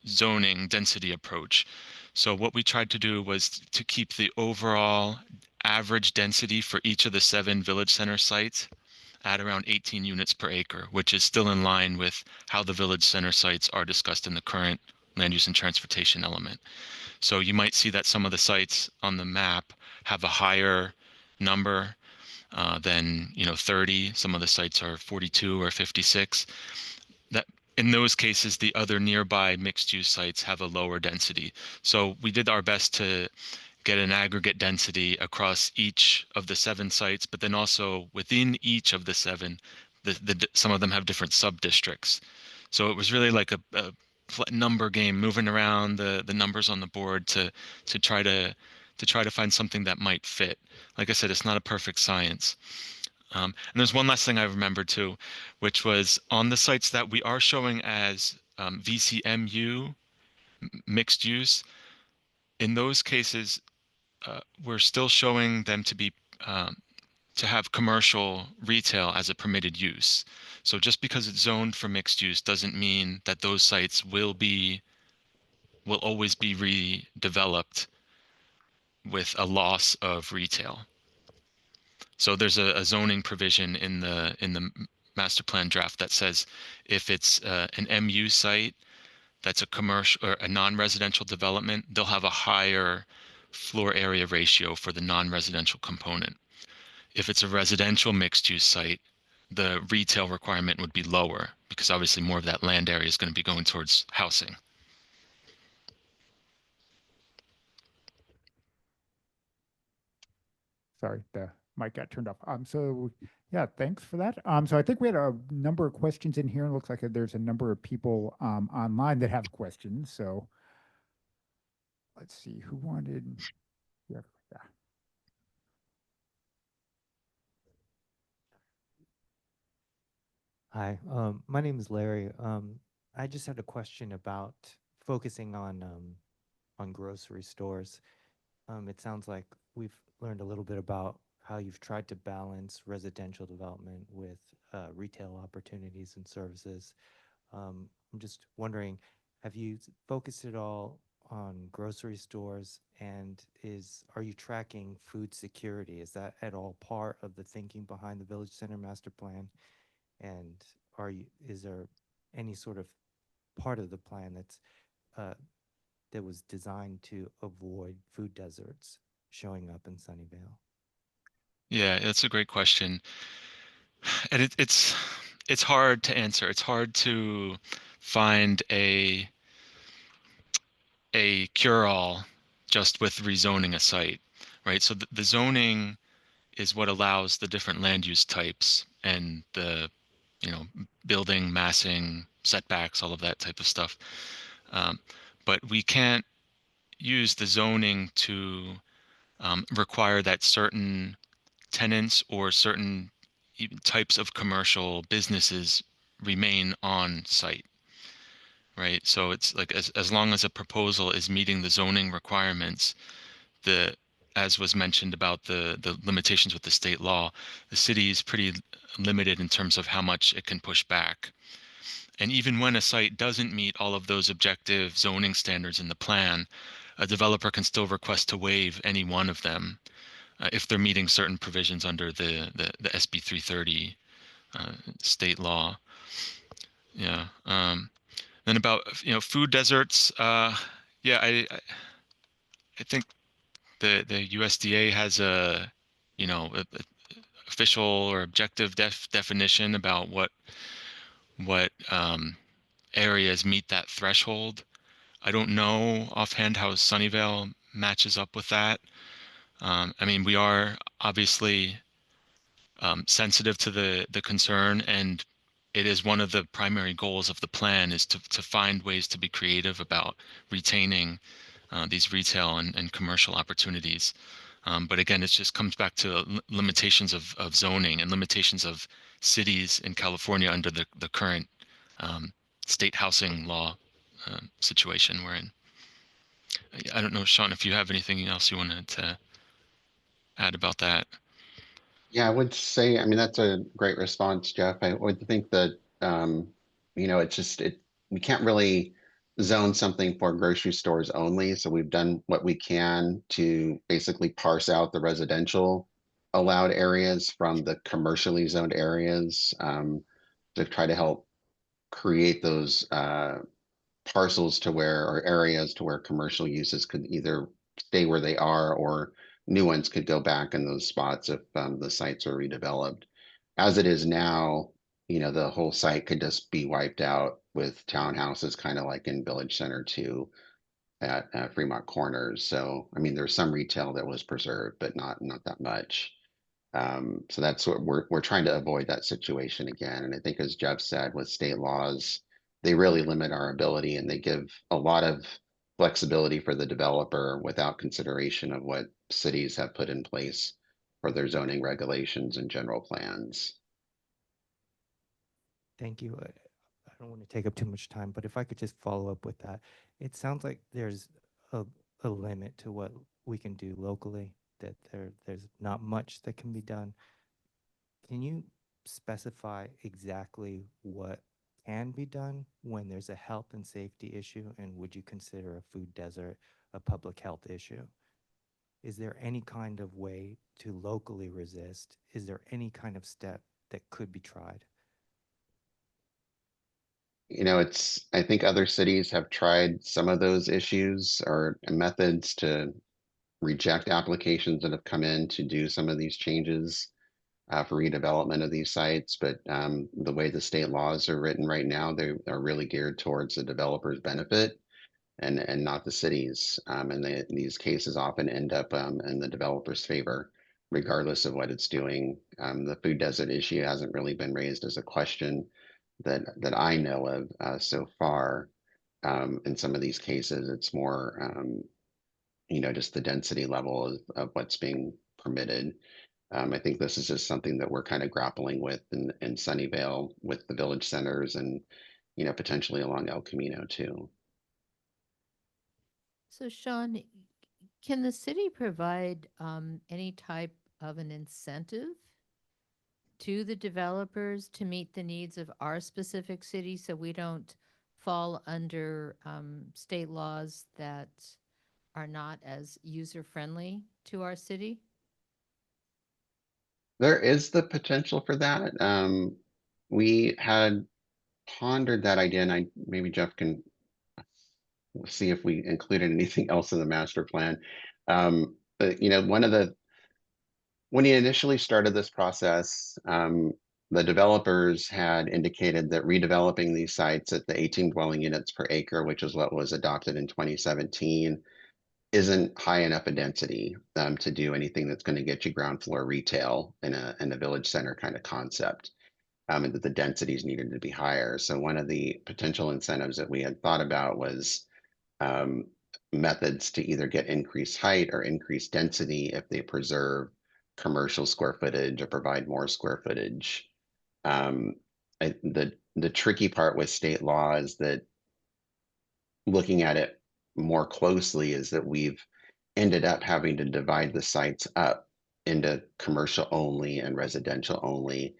zoning density approach. So what we tried to do was to keep the overall average density for each of the 7 village center sites at around 18 units per acre, which is still in line with how the village center sites are discussed in the current land use and transportation element. So you might see that some of the sites on the map have a higher number than 30. Some of the sites are 42 or 56. That in those cases, the other nearby mixed-use sites have a lower density. So we did our best to get an aggregate density across each of the 7 sites, but then also within each of the 7, some of them have different sub-districts. So it was really like a number game, moving around the numbers on the board to try to find something that might fit. Like I said, it's not a perfect science. And there's one last thing I remember too, which was on the sites that we are showing as VCMU mixed use. In those cases, we're still showing them to be to have commercial retail as a permitted use. So just because it's zoned for mixed use doesn't mean that those sites will always be redeveloped with a loss of retail. So there's a zoning provision in the master plan draft that says if it's an MU site that's a commercial or a non-residential development, they'll have a higher floor area ratio for the non-residential component. If it's a residential mixed-use site, the retail requirement would be lower because obviously more of that land area is going to be going towards housing. Sorry, the mic got turned off. So yeah, thanks for that. So I think we had a number of questions in here. It looks like there's a number of people online that have questions. So let's see who wanted. Yeah. Hi, my name is Larry. I just had a question about focusing on grocery stores. It sounds like we've learned a little bit about how you've tried to balance residential development with retail opportunities and services. I'm just wondering, have you focused at all on grocery stores, and are you tracking food security? Is that at all part of the thinking behind the Village Center Master Plan? And is there any sort of part of the plan that's that was designed to avoid food deserts showing up in Sunnyvale? Yeah, that's a great question. And it's hard to answer. It's hard to find a cure-all just with rezoning a site, right? So the zoning is what allows the different land use types and the, you know, building, massing, setbacks, all of that type of stuff. But we can't use the zoning to require that certain tenants or certain types of commercial businesses remain on site, right? So it's like as long as a proposal is meeting the zoning requirements, the as was mentioned about the limitations with the state law, the city is pretty limited in terms of how much it can push back. And even when a site doesn't meet all of those objective zoning standards in the plan, a developer can still request to waive any one of them if they're meeting certain provisions under the SB 330 state law. Yeah. Then about, you know, food deserts. Yeah, I think the USDA has a, you know, a official or objective definition about what areas meet that threshold. I don't know offhand how Sunnyvale matches up with that. I mean, we are obviously sensitive to the concern, and it is one of the primary goals of the plan is to find ways to be creative about retaining these retail and commercial opportunities. But again, it just comes back to limitations of zoning and limitations of cities in California under the current state housing law situation we're in. I don't know, Shaunn, if you have anything else you wanted to add about that. Yeah, I would say, I mean, that's a great response, Jeff. I would think that, you know, we can't really zone something for grocery stores only. So we've done what we can to basically parse out the residential allowed areas from the commercially zoned areas, to try to help create those, parcels to where, or areas to where commercial uses could either stay where they are or new ones could go back in those spots if the sites are redeveloped. As it is now, you know, the whole site could just be wiped out with townhouses, kind of like in Village Center 2 at Fremont Corners. So, I mean, there's some retail that was preserved, but not that much. So that's what we're trying to avoid that situation again. And I think, as Jeff said, with state laws, they really limit our ability and they give a lot of flexibility for the developer without consideration of what cities have put in place for their zoning regulations and general plans. Thank you. I don't want to take up too much time, but if I could just follow up with that. It sounds like there's a, a limit to what we can do locally, that there's not much that can be done. Can you specify exactly what can be done when there's a health and safety issue? And would you consider a food desert a public health issue? Is there any kind of way to locally resist? Is there any kind of step that could be tried? You know, I think other cities have tried some of those issues or methods to reject applications that have come in to do some of these changes for redevelopment of these sites. But the way the state laws are written right now, they are really geared towards the developer's benefit and not the cities. And these cases often end up in the developer's favor, regardless of what it's doing. The food desert issue hasn't really been raised as a question that I know of so far. In some of these cases, it's more, you know, just the density level of what's being permitted. I think this is just something that we're kind of grappling with in Sunnyvale with the village centers and, you know, potentially along El Camino too. So Shaunn, can the city provide any type of an incentive to the developers to meet the needs of our specific city so we don't fall under state laws that are not as user-friendly to our city? There is the potential for that. We had pondered that idea, and maybe Jeff can we'll see if we included anything else in the master plan. But when he initially started this process, the developers had indicated that redeveloping these sites at the 18 dwelling units per acre, which is what was adopted in 2017, isn't high enough a density to do anything that's going to get you ground floor retail in a village center kind of concept, and that the densities needed to be higher. So one of the potential incentives that we had thought about was um, methods to either get increased height or increased density if they preserve commercial square footage or provide more square footage. Um, the tricky part with state law is that looking at it more closely is that we've ended up having to divide the sites up into commercial only and residential only.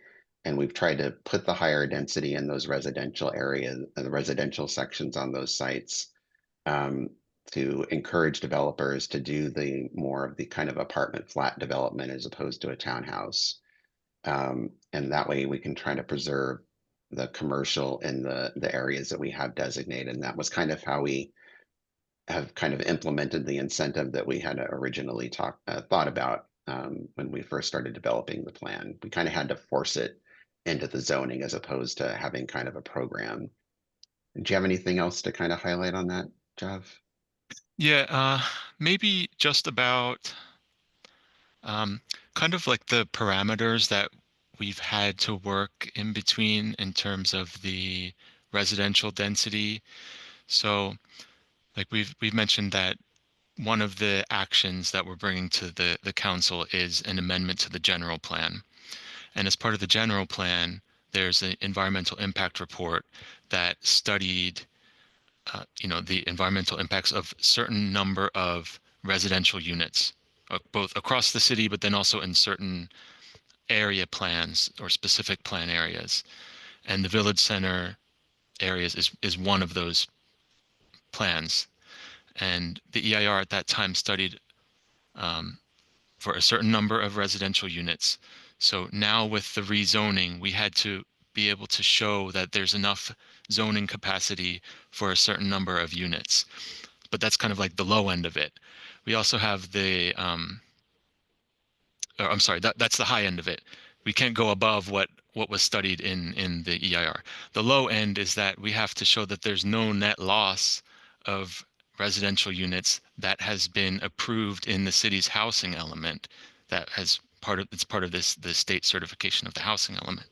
And we've tried to put the higher density in those residential areas, the residential sections on those sites, um, to encourage developers to do the more of the kind of apartment flat development as opposed to a townhouse. And that way we can try to preserve the commercial in the areas that we have designated. And that was kind of how we have kind of implemented the incentive that we had originally thought about when we first started developing the plan. We kind of had to force it into the zoning as opposed to having kind of a program. Do you have anything else to kind of highlight on that, Jeff? Yeah, maybe just about kind of like the parameters that we've had to work in between in terms of the residential density. So, like we've mentioned that one of the actions that we're bringing to the council is an amendment to the general plan. And as part of the general plan, there's an environmental impact report that studied, the environmental impacts of certain number of residential units, both across the city, but then also in certain area plans or specific plan areas. And the village center areas is one of those plans. And the EIR at that time studied for a certain number of residential units. So now with the rezoning, we had to be able to show that there's enough zoning capacity for a certain number of units. But that's kind of like the low end of it. We also have I'm sorry, that's the high end of it. We can't go above what was studied in the EIR. The low end is that we have to show that there's no net loss of residential units that has been approved in the city's housing element that has it's part of the state certification of the housing element.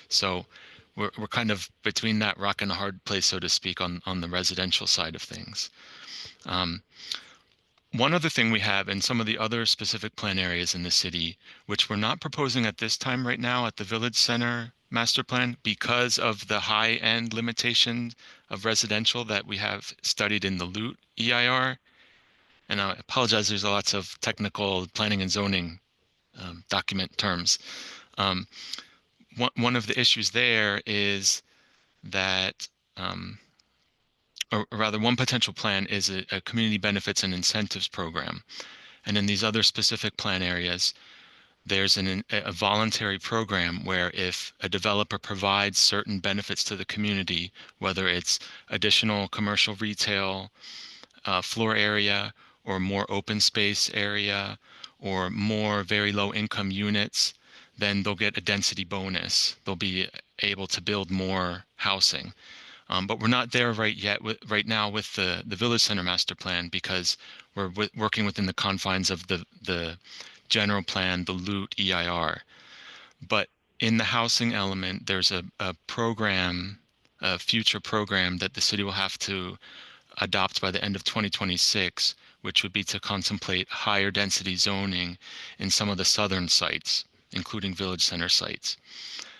So we're kind of between that rock and a hard place, so to speak, on the residential side of things. One other thing we have in some of the other specific plan areas in the city, which we're not proposing at this time right now at the Village Center master plan because of the high end limitation of residential that we have studied in the Loot EIR. And I apologize, there's lots of technical planning and zoning document terms. One of the issues there is that or rather one potential plan is a community benefits and incentives program. And in these other specific plan areas, there's a voluntary program where if a developer provides certain benefits to the community, whether it's additional commercial retail floor area or more open space area or more very low income units, then they'll get a density bonus. They'll be able to build more housing. But we're not there right now with the Village Center Master Plan because we're working within the confines of the general plan, the Loot EIR. But in the housing element, there's a program, a future program that the city will have to adopt by the end of 2026, which would be to contemplate higher density zoning in some of the southern sites, including village center sites.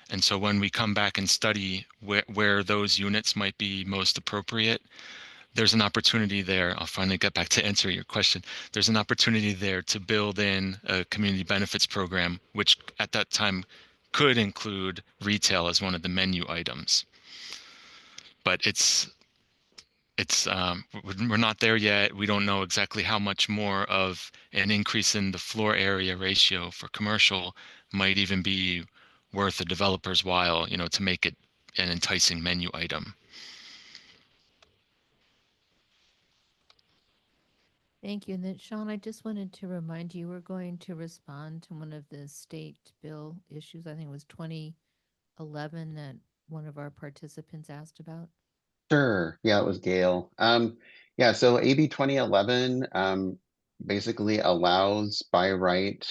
And so when we come back and study where those units might be most appropriate, there's an opportunity there. I'll finally get back to answer your question. There's an opportunity there to build in a community benefits program, which at that time could include retail as one of the menu items. But we're not there yet. We don't know exactly how much more of an increase in the floor area ratio for commercial might even be worth a developer's while, to make it an enticing menu item. Thank you. And then, Shaunn, I just wanted to remind you, we're going to respond to one of the state bill issues. I think it was 2011 that one of our participants asked about. Sure. Yeah, it was Gail. Yeah, so AB 2011 basically allows by right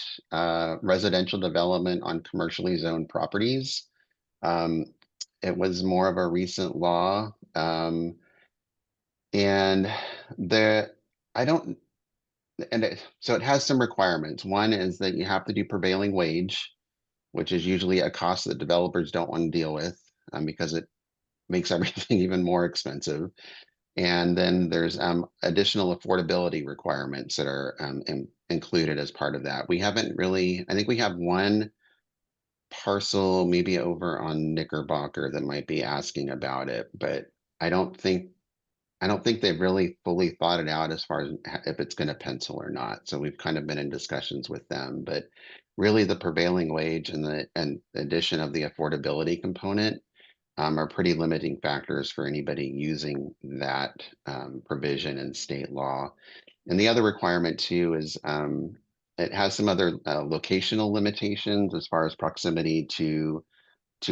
residential development on commercially zoned properties. Um, it was more of a recent law. And the I don't so it has some requirements. One is that you have to do prevailing wage, which is usually a cost that developers don't want to deal with because it makes everything even more expensive. And then there's additional affordability requirements that are included as part of that. We haven't really, I think we have one parcel maybe over on Knickerbocker that might be asking about it, but I don't think they've really fully thought it out as far as if it's going to pencil or not. So we've kind of been in discussions with them, but really the prevailing wage and the addition of the affordability component are pretty limiting factors for anybody using that provision in state law. And the other requirement too is it has some other locational limitations as far as proximity to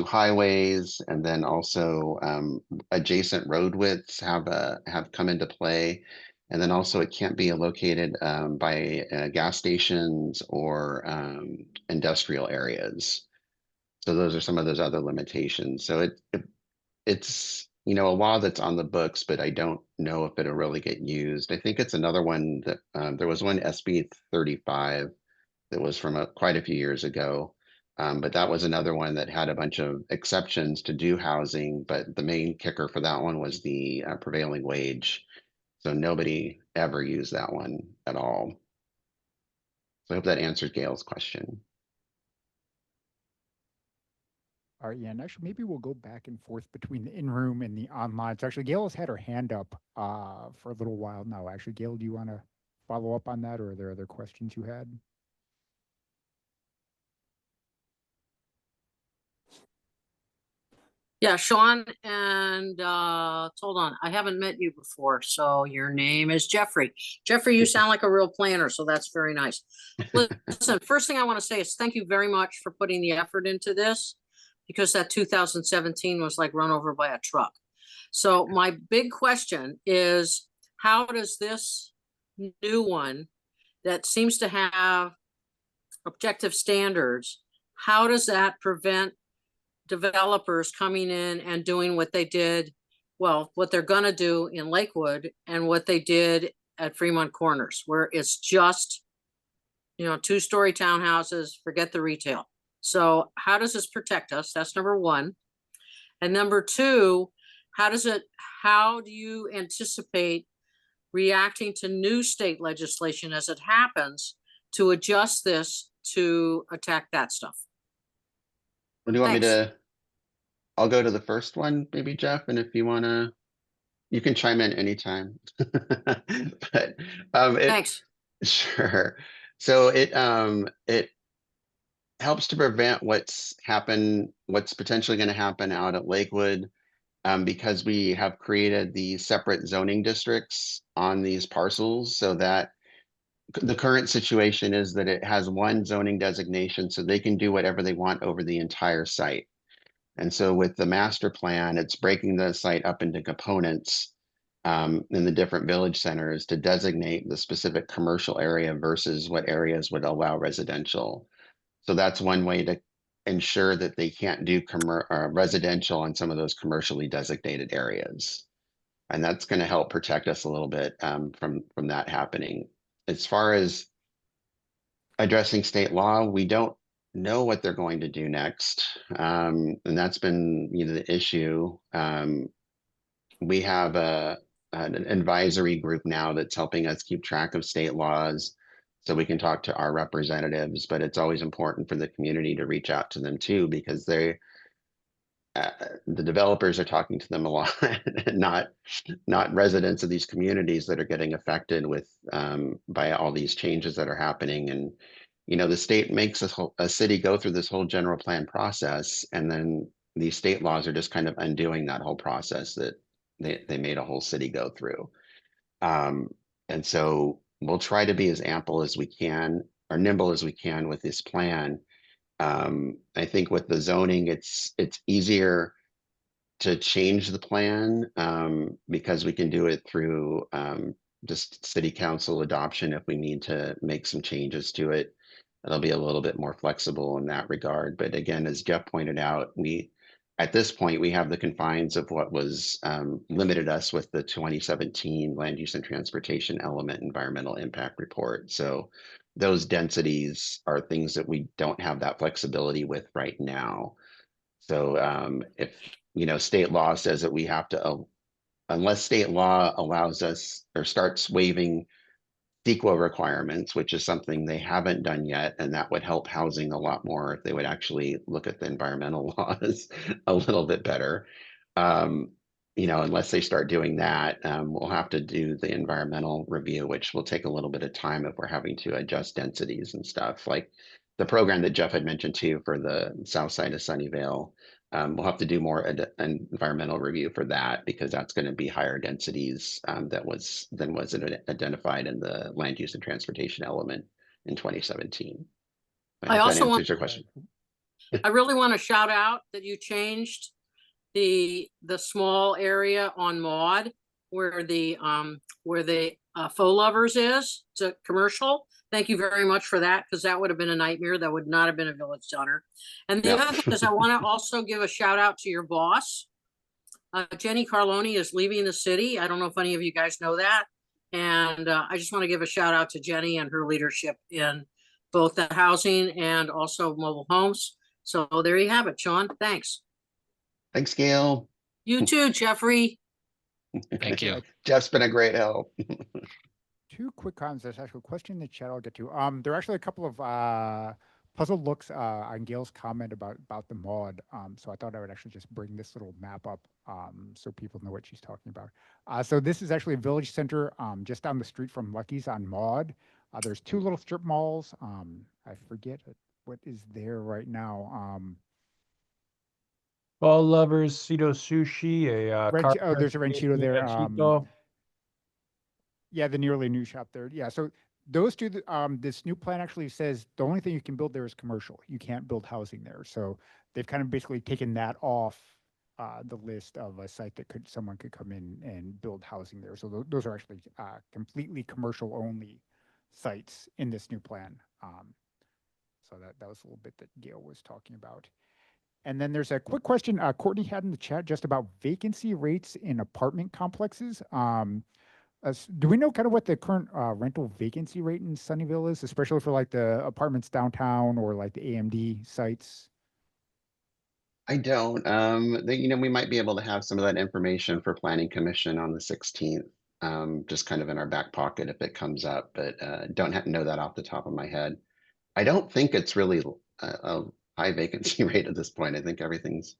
highways, and then also adjacent road widths have come into play. And then also it can't be located by gas stations or industrial areas. So those are some of those other limitations. So it's a law that's on the books, but I don't know if it'll really get used. I think it's another one that there was one SB 35 that was from quite a few years ago. But that was another one that had a bunch of exceptions to do housing, but the main kicker for that one was the prevailing wage. So nobody ever used that one at all. So I hope that answers Gail's question. All right, yeah, and actually maybe we'll go back and forth between the in-room and the online. So actually Gail has had her hand up for a little while now. Actually, Gail, do you want to follow up on that, or are there other questions you had? Yeah, Shaunn, and hold on, I haven't met you before, so your name is Jeffery. Jeffery, you sound like a real planner, so that's very nice. Listen, first thing I want to say is thank you very much for putting the effort into this, because that 2017 was like run over by a truck. So my big question is, how does this new one that seems to have objective standards, how does that prevent developers coming in and doing what they did, well, what they're going to do in Lakewood and what they did at Fremont Corners, where it's just, 2-story townhouses, forget the retail. So how does this protect us? That's number one. And number two, how do you anticipate reacting to new state legislation as it happens to adjust this to attack that stuff? Well, do you want me Thanks. to? I'll go to the first one, maybe Jeff, and if you want to, you can chime in anytime. But Thanks. sure. So it helps to prevent what's potentially going to happen out at Lakewood, because we have created the separate zoning districts on these parcels, so that the current situation is that it has one zoning designation, so they can do whatever they want over the entire site. And so with the master plan, it's breaking the site up into components in the different village centers to designate the specific commercial area versus what areas would allow residential. So that's one way to ensure that they can't do residential on some of those commercially designated areas. And that's going to help protect us a little bit from that happening. As far as addressing state law, we don't know what they're going to do next. And that's been the issue. We have an advisory group now that's helping us keep track of state laws so we can talk to our representatives, but it's always important for the community to reach out to them too, because the developers are talking to them a lot, not residents of these communities that are getting affected by all these changes that are happening. And the state makes a city go through this whole general plan process, and then these state laws are just kind of undoing that whole process that they made a whole city go through. And so we'll try to be as ample as we can or nimble as we can with this plan. I think with the zoning, it's easier to change the plan because we can do it through just city council adoption if we need to make some changes to it. It'll be a little bit more flexible in that regard. But again, as Jeff pointed out, at this point, we have the confines of what was limited us with the 2017 land use and transportation element environmental impact report. So those densities are things that we don't have that flexibility with right now. So if, state law says that we have to, unless state law allows us or starts waiving CEQA requirements, which is something they haven't done yet, and that would help housing a lot more if they would actually look at the environmental laws a little bit better. Unless they start doing that, we'll have to do the environmental review, which will take a little bit of time if we're having to adjust densities and stuff. Like the program that Jeff had mentioned too for the south side of Sunnyvale. We'll have to do more an environmental review for that because that's going to be higher densities than was identified in the land use and transportation element in 2017. I hope that also want, answers your question. I really want to shout out that you changed the small area on Maud where the faux lovers is to commercial. Thank you very much for that, because that would have been a nightmare. That would not have been a village center. And the other thing is, I want to also give a shout out to your boss. Jenny Carloni is leaving the city. I don't know if any of you guys know that. And I just want to give a shout out to Jenny and her leadership in both the housing and also mobile homes. So there you have it, Shaunn. Thanks. Thanks, Gail. You too, Jeffrey. Thank you. Jeff's been a great help. Two quick comments. There's actually a question in the chat I'll get to. There are actually a couple of puzzled looks on Gail's comment about the mod. So I thought I would actually just bring this little map up so people know what she's talking about. So this is actually a village center just down the street from Lucky's on Maud. There's two little strip malls. I forget what is there right now. Ball Lovers, Cito Sushi, there's a Ranchito there. Ranchito. Yeah, the nearly new shop there. Yeah, so those two, this new plan actually says the only thing you can build there is commercial. You can't build housing there. So they've kind of basically taken that off the list of a site that someone could come in and build housing there. So those are actually completely commercial only sites in this new plan. So that was a little bit that Gail was talking about. And then there's a quick question Courtney had in the chat just about vacancy rates in apartment complexes. Do we know kind of what the current rental vacancy rate in Sunnyvale is, especially for like the apartments downtown or like the AMD sites? I don't. We might be able to have some of that information for Planning Commission on the 16th, just kind of in our back pocket if it comes up, but don't know that off the top of my head. I don't think it's really a high vacancy rate at this point. I think everything's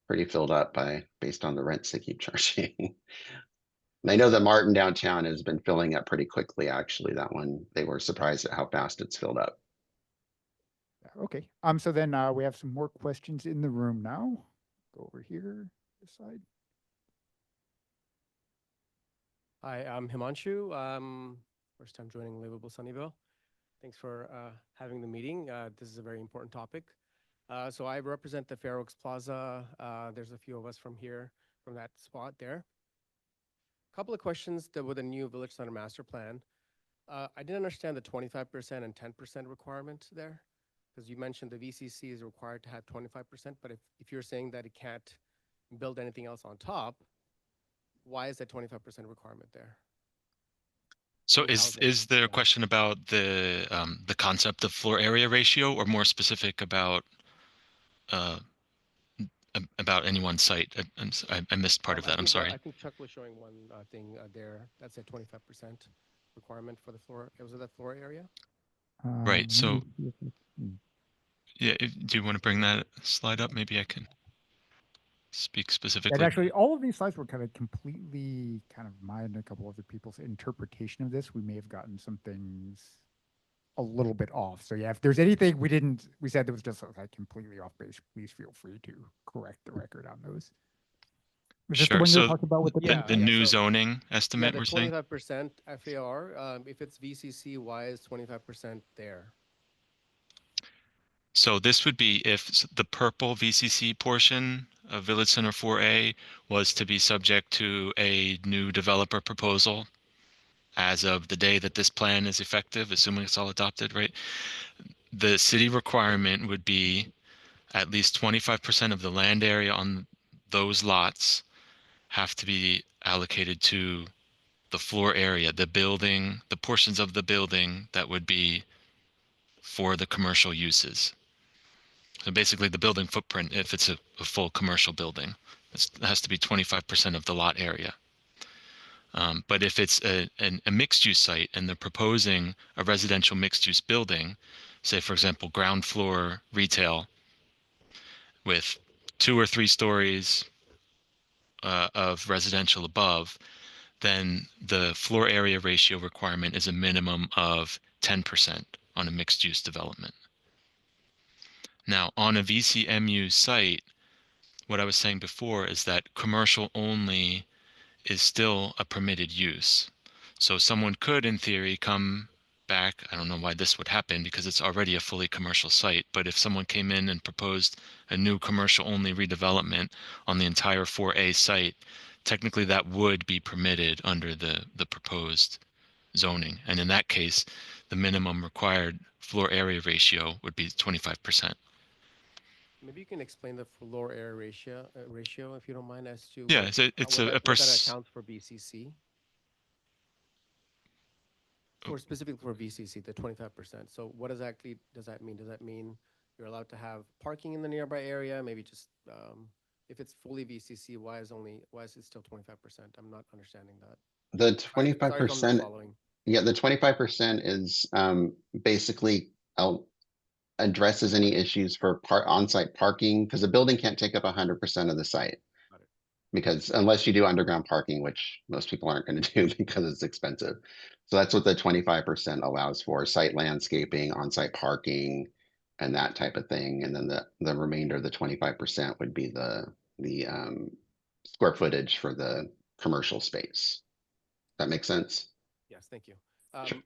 pretty filled up based on the rents they keep charging. And I know that Martin downtown has been filling up pretty quickly, actually. That one, they were surprised at how fast it's filled up. Okay. So then we have some more questions in the room now. Go over here, this side. Hi, I'm Himanshu. First time joining Livable Sunnyvale. Thanks for having the meeting. This is a very important topic. So I represent the Fair Oaks Plaza. There's a few of us from that spot there. Couple of questions with the new Village Center Master Plan. I didn't understand the 25% and 10% requirement there, because you mentioned the VCC is required to have 25%, but if you're saying that it can't build anything else on top, why is that 25% requirement there? So is there a question about the concept of floor area ratio, or more specific about any one site? I missed part of that. I'm sorry. I think Chuck was showing one thing there. That's a 25% requirement for the floor. Was it that floor area? Right. So, yeah. Do you want to bring that slide up? Maybe I can speak specifically. And actually, all of these slides were kind of completely mine and a couple other people's interpretation of this. We may have gotten some things a little bit off. So yeah, if there's anything we said that was just like completely off base, please feel free to correct the record on those. Is this the Sure. one you're So talking about with the Yeah, the yeah, new so- zoning Yeah, estimate, the we're saying? 25% FAR, if it's VCC, why is 25% there? So this would be if the purple VCC portion of Village Center 4A was to be subject to a new developer proposal as of the day that this plan is effective, assuming it's all adopted, right? The city requirement would be at least 25% of the land area on those lots have to be allocated to the floor area, the building, the portions of the building that would be for the commercial uses. So basically the building footprint, if it's a full commercial building, it has to be 25% of the lot area. But if it's a mixed use site and they're proposing a residential mixed use building, say for example, ground floor retail with 2 or 3 stories of residential above, then the floor area ratio requirement is a minimum of 10% on a mixed use development. Now, on a VCMU site, what I was saying before is that commercial only is still a permitted use. So someone could, in theory, come back. I don't know why this would happen because it's already a fully commercial site. But if someone came in and proposed a new commercial only redevelopment on the entire 4A site, technically that would be permitted under the proposed zoning. And in that case, the minimum required floor area ratio would be 25%. Maybe you can explain the floor area ratio, if you don't mind, as to Yeah, so it's what a that accounts for BCC. For specifically for VCC, the 25%. So what exactly does that mean? Does that mean you're allowed to have parking in the nearby area? Maybe just if it's fully VCC, why is it still 25%? I'm not understanding that. The Sorry if I'm not 25%, following. yeah, the 25% is basically addresses any issues for on-site parking, because the building can't take up 100% of the site. Got it. Because unless you do underground parking, which most people aren't going to do because it's expensive. So that's what the 25% allows for: site landscaping, on-site parking, and that type of thing. And then the remainder of the 25% would be the square footage for the commercial space. That makes sense? Yes, thank you. Sure.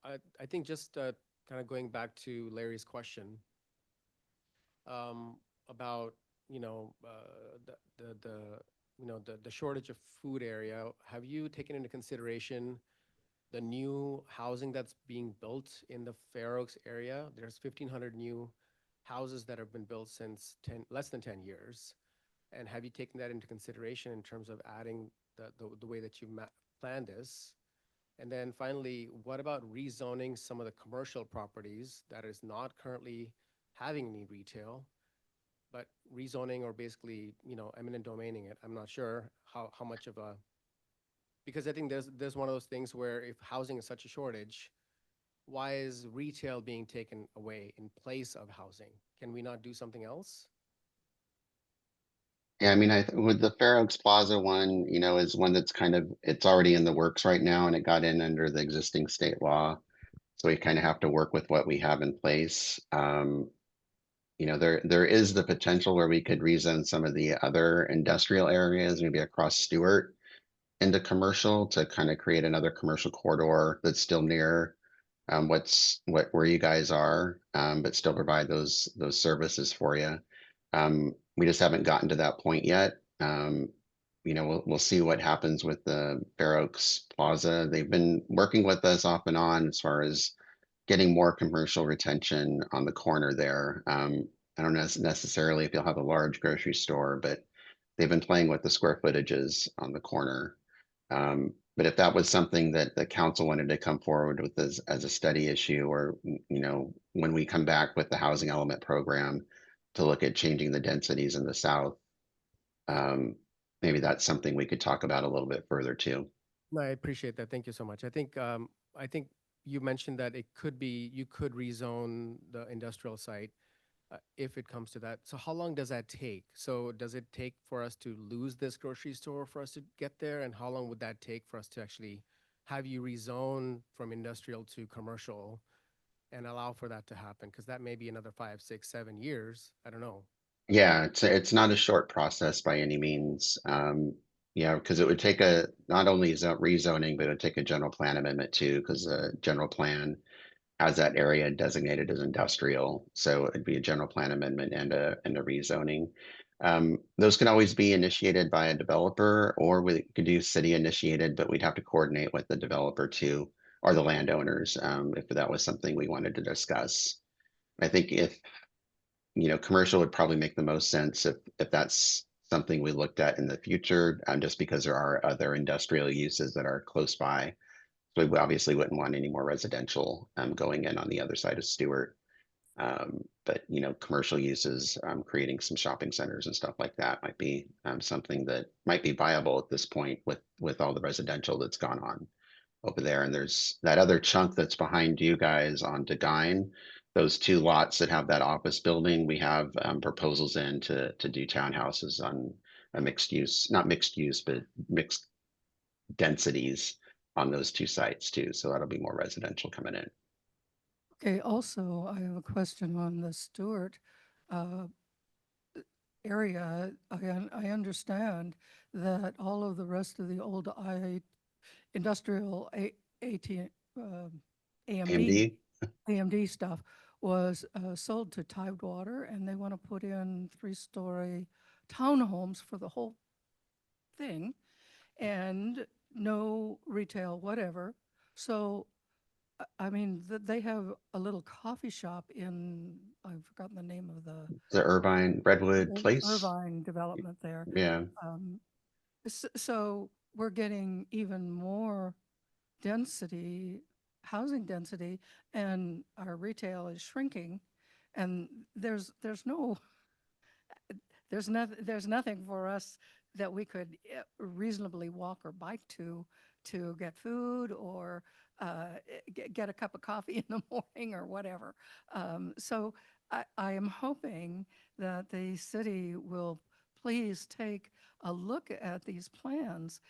I think just kind of going back to Larry's question about the shortage of food area. Have you taken into consideration the new housing that's being built in the Fair Oaks area? There's 1,500 new houses that have been built since less than 10 years. And have you taken that into consideration in terms of adding the way that you planned this? And then finally, what about rezoning some of the commercial properties that is not currently having any retail, but rezoning or basically, eminent domaining it? I'm not sure how much of a, because I think there's one of those things where if housing is such a shortage, why is retail being taken away in place of housing? Can we not do something else? Yeah, I mean, with the Fair Oaks Plaza one, is one that's it's already in the works right now, and it got in under the existing state law. So we kind of have to work with what we have in place. There is the potential where we could rezone some of the other industrial areas, maybe across Stewart, into commercial to kind of create another commercial corridor that's still near where you guys are, but still provide those services for you. We just haven't gotten to that point yet. We'll see what happens with the Fair Oaks Plaza. They've been working with us off and on as far as getting more commercial retention on the corner there. I don't know necessarily if you'll have a large grocery store, but they've been playing with the square footages on the corner. But if that was something that the council wanted to come forward with as a study issue, or, when we come back with the housing element program to look at changing the densities in the south, maybe that's something we could talk about a little bit further too. No, I appreciate that. Thank you so much. I think you mentioned that you could rezone the industrial site if it comes to that. So how long does that take? So does it take for us to lose this grocery store for us to get there? And how long would that take for us to actually have you rezone from industrial to commercial and allow for that to happen? Because that may be another 5, 6, 7 years. I don't know. Yeah, it's not a short process by any means. Yeah, because it would take not only rezoning, but it would take a general plan amendment too, because the general plan has that area designated as industrial. So it'd be a general plan amendment and a rezoning. Those can always be initiated by a developer, or we could do city initiated, but we'd have to coordinate with the developer too, or the landowners, if that was something we wanted to discuss. I think if, commercial would probably make the most sense if that's something we looked at in the future, just because there are other industrial uses that are close by. So we obviously wouldn't want any more residential going in on the other side of Stewart. But commercial uses, creating some shopping centers and stuff like that might be something that might be viable at this point with all the residential that's gone on over there. And there's that other chunk that's behind you guys on Degain. Those two lots that have that office building, we have proposals in to do townhouses on a mixed use, not mixed use, but mixed densities on those two sites too. So that'll be more residential coming in. Okay, also, I have a question on the Stewart area. I understand that all of the rest of the old industrial AMD AMD? stuff was sold to Tidewater, and they want to put in 3-story townhomes for the whole thing, and no retail, whatever. So, I mean, they have a little coffee shop in, I've forgotten the name of The Irvine Redwood Place. Irvine development there. Yeah. So we're getting even more density, housing density, and our retail is shrinking, and there's nothing for us that we could reasonably walk or bike to get food or get a cup of coffee in the morning or whatever. So I am hoping that the city will please take a look at these plans.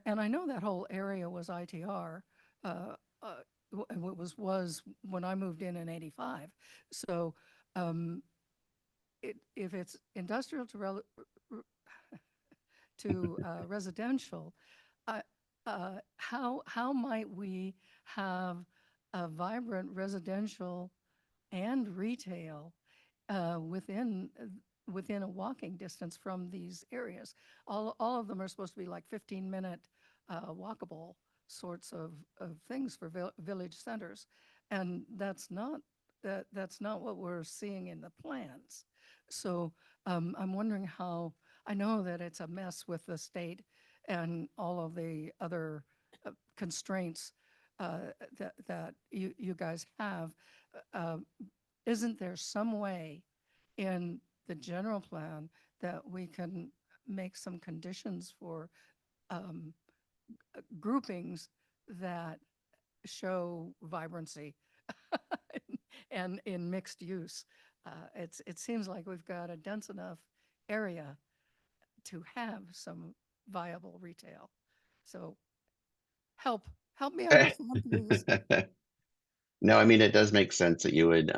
And I know that whole area was ITR. It was when I moved in '85. So if it's industrial to residential, how might we have a vibrant residential and retail within a walking distance from these areas? All of them are supposed to be like 15-minute walkable sorts of things for village centers, and that's not what we're seeing in the plans. So I'm wondering how. I know that it's a mess with the state and all of the other constraints that you guys have. Isn't there some way in the general plan that we can make some conditions for groupings that show vibrancy and in mixed use? It seems like we've got a dense enough area to have some viable retail. So help me understand, please. No, I mean, it does make sense that you would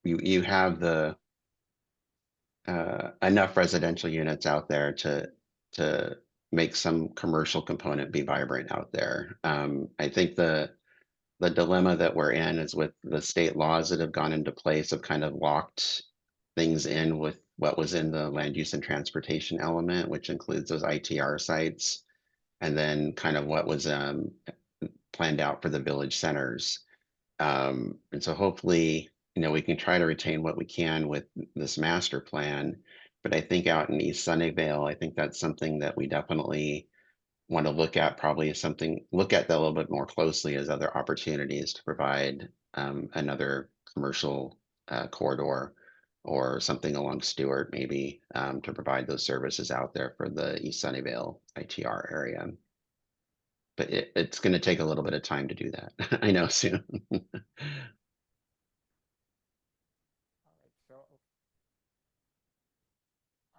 you have the enough residential units out there to make some commercial component be vibrant out there. I think the dilemma that we're in is with the state laws that have gone into place have kind of locked things in with what was in the land use and transportation element, which includes those ITR sites, and then kind of what was planned out for the village centers. And so hopefully, we can try to retain what we can with this master plan. But I think out in East Sunnyvale, I think that's something that we definitely want to look at, look at that a little bit more closely as other opportunities to provide another commercial corridor or something along Stewart, maybe, to provide those services out there for the East Sunnyvale ITR area. But it's going to take a little bit of time to do that. I know, soon.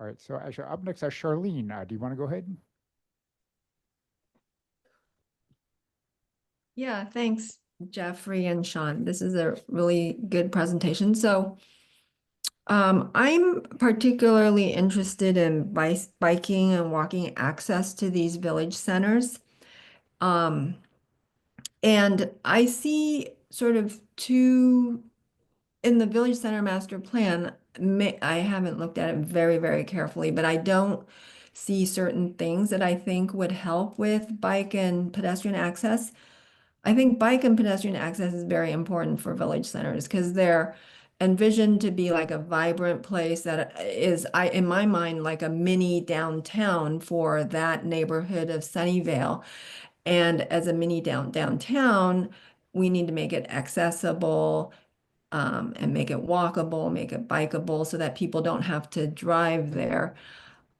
All right, so actually up next is Charlene. Do you want to go ahead? Yeah, thanks, Jeffrey and Shaunn. This is a really good presentation. So I'm particularly interested in biking and walking access to these village centers. Um, and I see sort of two in the village center master plan. I haven't looked at it very, very carefully, but I don't see certain things that I think would help with bike and pedestrian access. I think bike and pedestrian access is very important for village centers because they're envisioned to be like a vibrant place that is, in my mind, like a mini downtown for that neighborhood of Sunnyvale. And as a mini downtown, we need to make it accessible, and make it walkable, make it bikeable so that people don't have to drive there.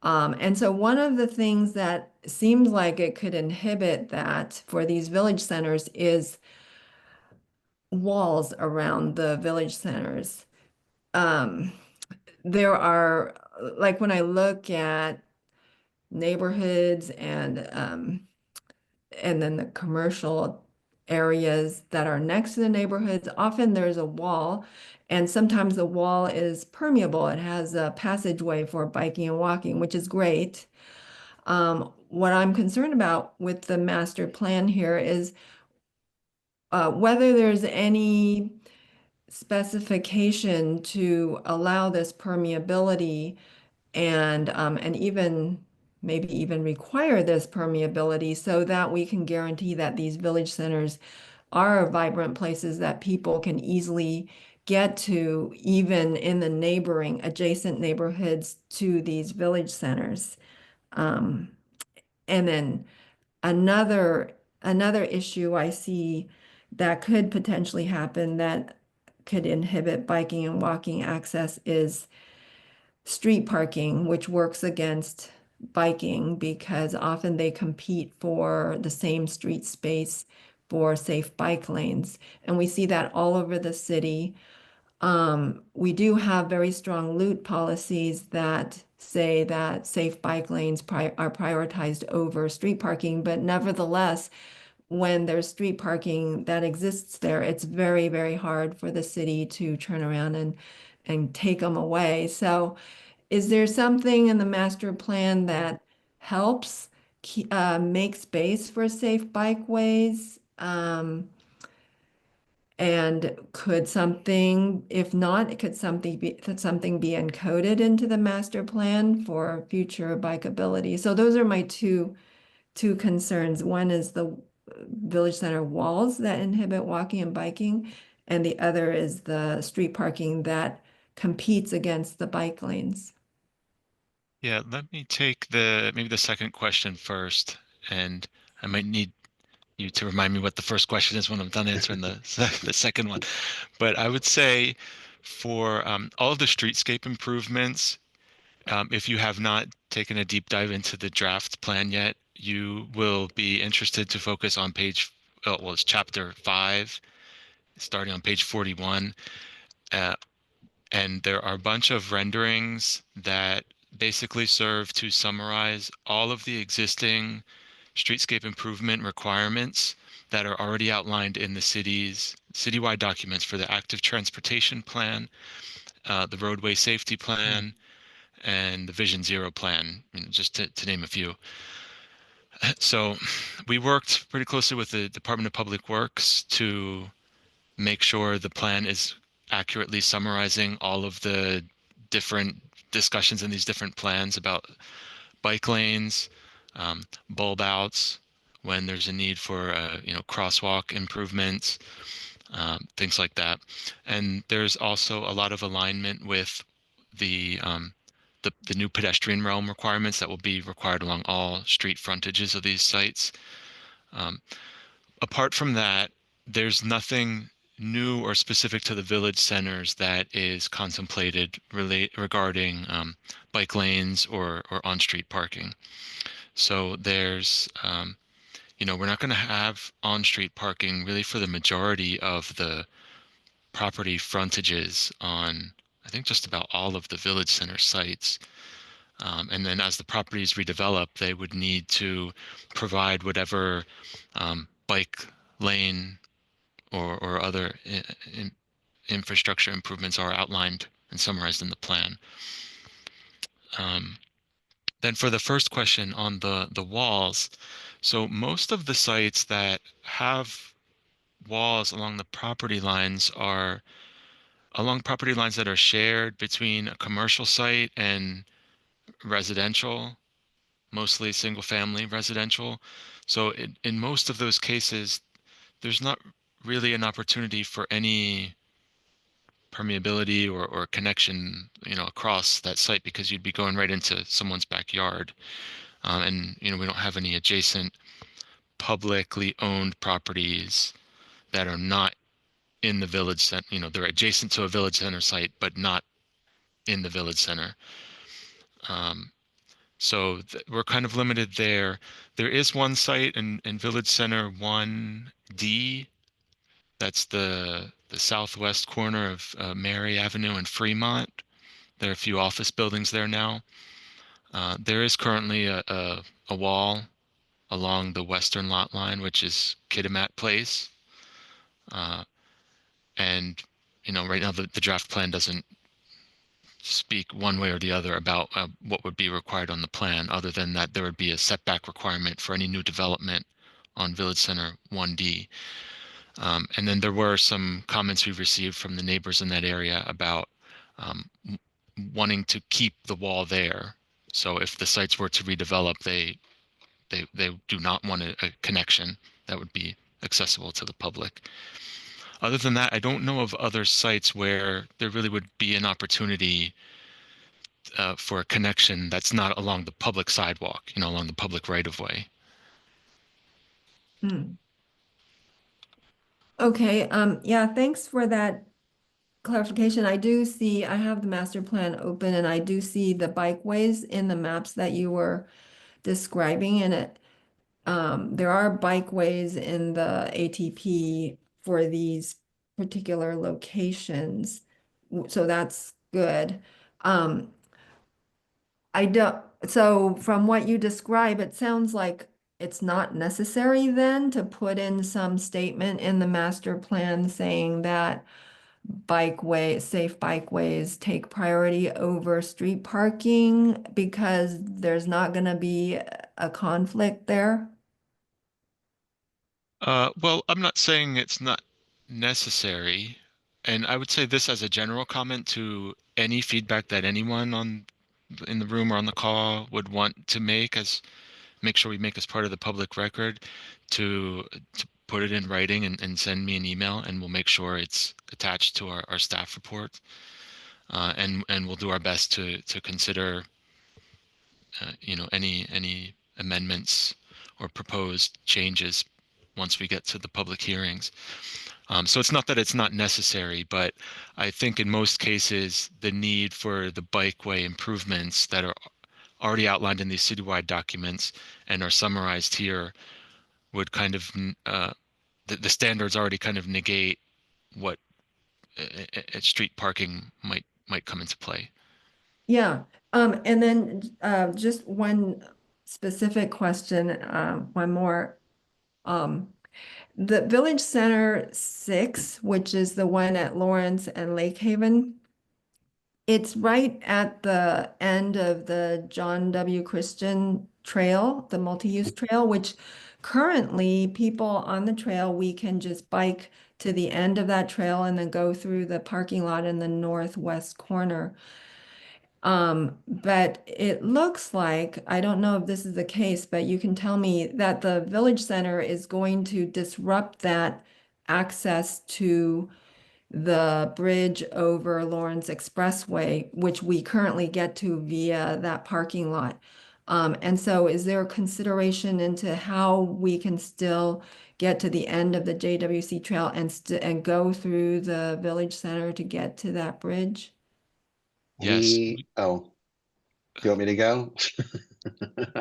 And so one of the things that seems like it could inhibit that for these village centers is walls around the village centers. Um, there are, like when I look at neighborhoods and then the commercial areas that are next to the neighborhoods, often there's a wall, and sometimes the wall is permeable. It has a passageway for biking and walking, which is great. What I'm concerned about with the master plan here is whether there's any specification to allow this permeability and even maybe even require this permeability so that we can guarantee that these village centers are vibrant places that people can easily get to, even in the neighboring adjacent neighborhoods to these village centers. Um, and then another issue I see that could potentially happen that could inhibit biking and walking access is street parking, which works against biking because often they compete for the same street space for safe bike lanes. And we see that all over the city. We do have very strong loot policies that say that safe bike lanes are prioritized over street parking, but nevertheless, when there's street parking that exists there, it's very, very hard for the city to turn around and take them away. So is there something in the master plan that helps make space for safe bikeways? And could something, if not, could something be encoded into the master plan for future bikeability? So those are my two concerns. One is the village center walls that inhibit walking and biking, and the other is the street parking that competes against the bike lanes. Yeah, let me take maybe the second question first, and I might need you to remind me what the first question is when I'm done answering the second one. But I would say for all of the streetscape improvements, if you have not taken a deep dive into the draft plan yet, you will be interested to focus on well, it's chapter 5, starting on page 41. And there are a bunch of renderings that basically serve to summarize all of the existing streetscape improvement requirements that are already outlined in the city's citywide documents for the active transportation plan, the roadway safety plan, and the Vision Zero plan, just to name a few. So we worked pretty closely with the Department of Public Works to make sure the plan is accurately summarizing all of the different discussions in these different plans about bike lanes, bulb outs, when there's a need for crosswalk improvements, things like that. And there's also a lot of alignment with the new pedestrian realm requirements that will be required along all street frontages of these sites. Apart from that, there's nothing new or specific to the village centers that is contemplated regarding bike lanes or on-street parking. So there's, we're not going to have on-street parking really for the majority of the property frontages on, I think, just about all of the village center sites. And then as the properties redevelop, they would need to provide whatever bike lane or other infrastructure improvements are outlined and summarized in the plan. Then for the first question on the walls, so most of the sites that have walls along the property lines are along property lines that are shared between a commercial site and residential, mostly single family residential. So in most of those cases, there's not really an opportunity for any permeability or connection, across that site, because you'd be going right into someone's backyard. And, we don't have any adjacent publicly owned properties that are not in the village center. They're adjacent to a village center site, but not in the village center. So we're kind of limited there. There is one site in Village Center 1D. That's the southwest corner of Mary Avenue and Fremont. There are a few office buildings there now. There is currently a wall along the western lot line, which is Kitimat Place. And, right now the draft plan doesn't speak one way or the other about what would be required on the plan, other than that there would be a setback requirement for any new development on Village Center 1D. And then there were some comments we received from the neighbors in that area about wanting to keep the wall there. So if the sites were to redevelop, they do not want a connection that would be accessible to the public. Other than that, I don't know of other sites where there really would be an opportunity for a connection that's not along the public sidewalk, along the public right-of-way. Okay, yeah, thanks for that clarification. I do see, I have the master plan open and I do see the bikeways in the maps that you were describing, and there are bikeways in the ATP for these particular locations. So that's good. So from what you describe, it sounds like it's not necessary then to put in some statement in the master plan saying that safe bikeways take priority over street parking because there's not going to be a conflict there? Well, I'm not saying it's not necessary. And I would say this as a general comment to any feedback that anyone in the room or on the call would want to make sure we make as part of the public record, to put it in writing and send me an email, and we'll make sure it's attached to our staff report. And we'll do our best to consider any amendments or proposed changes once we get to the public hearings. So it's not that it's not necessary, but I think in most cases, the need for the bikeway improvements that are already outlined in these citywide documents and are summarized here would kind of, the standards already kind of negate what street parking might come into play. Yeah, and then just one specific question, one more. The Village Center 6, which is the one at Lawrence and Lake Haven, it's right at the end of the John W. Christian Trail, the multi-use trail, which currently people on the trail, we can just bike to the end of that trail and then go through the parking lot in the northwest corner. But it looks like, I don't know if this is the case, but you can tell me that the Village Center is going to disrupt that access to the bridge over Lawrence Expressway, which we currently get to via that parking lot. And so is there a consideration into how we can still get to the end of the JWC trail and go through the Village Center to get to that bridge? Yes, Do you want me to go?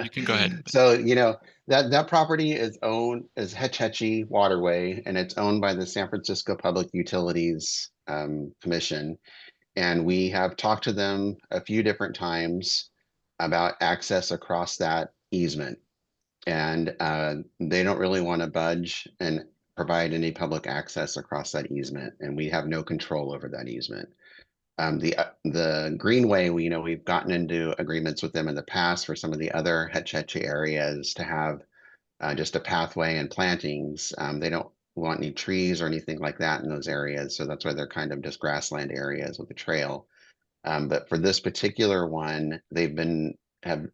you can go ahead. So, that property is Hetch Hetchy Waterway, and it's owned by the San Francisco Public Utilities Commission. And we have talked to them a few different times about access across that easement. And they don't really want to budge and provide any public access across that easement. And we have no control over that easement. The Greenway, we've gotten into agreements with them in the past for some of the other Hetch Hetchy areas to have just a pathway and plantings. They don't want any trees or anything like that in those areas, so that's why they're kind of just grassland areas with a trail. But for this particular one, have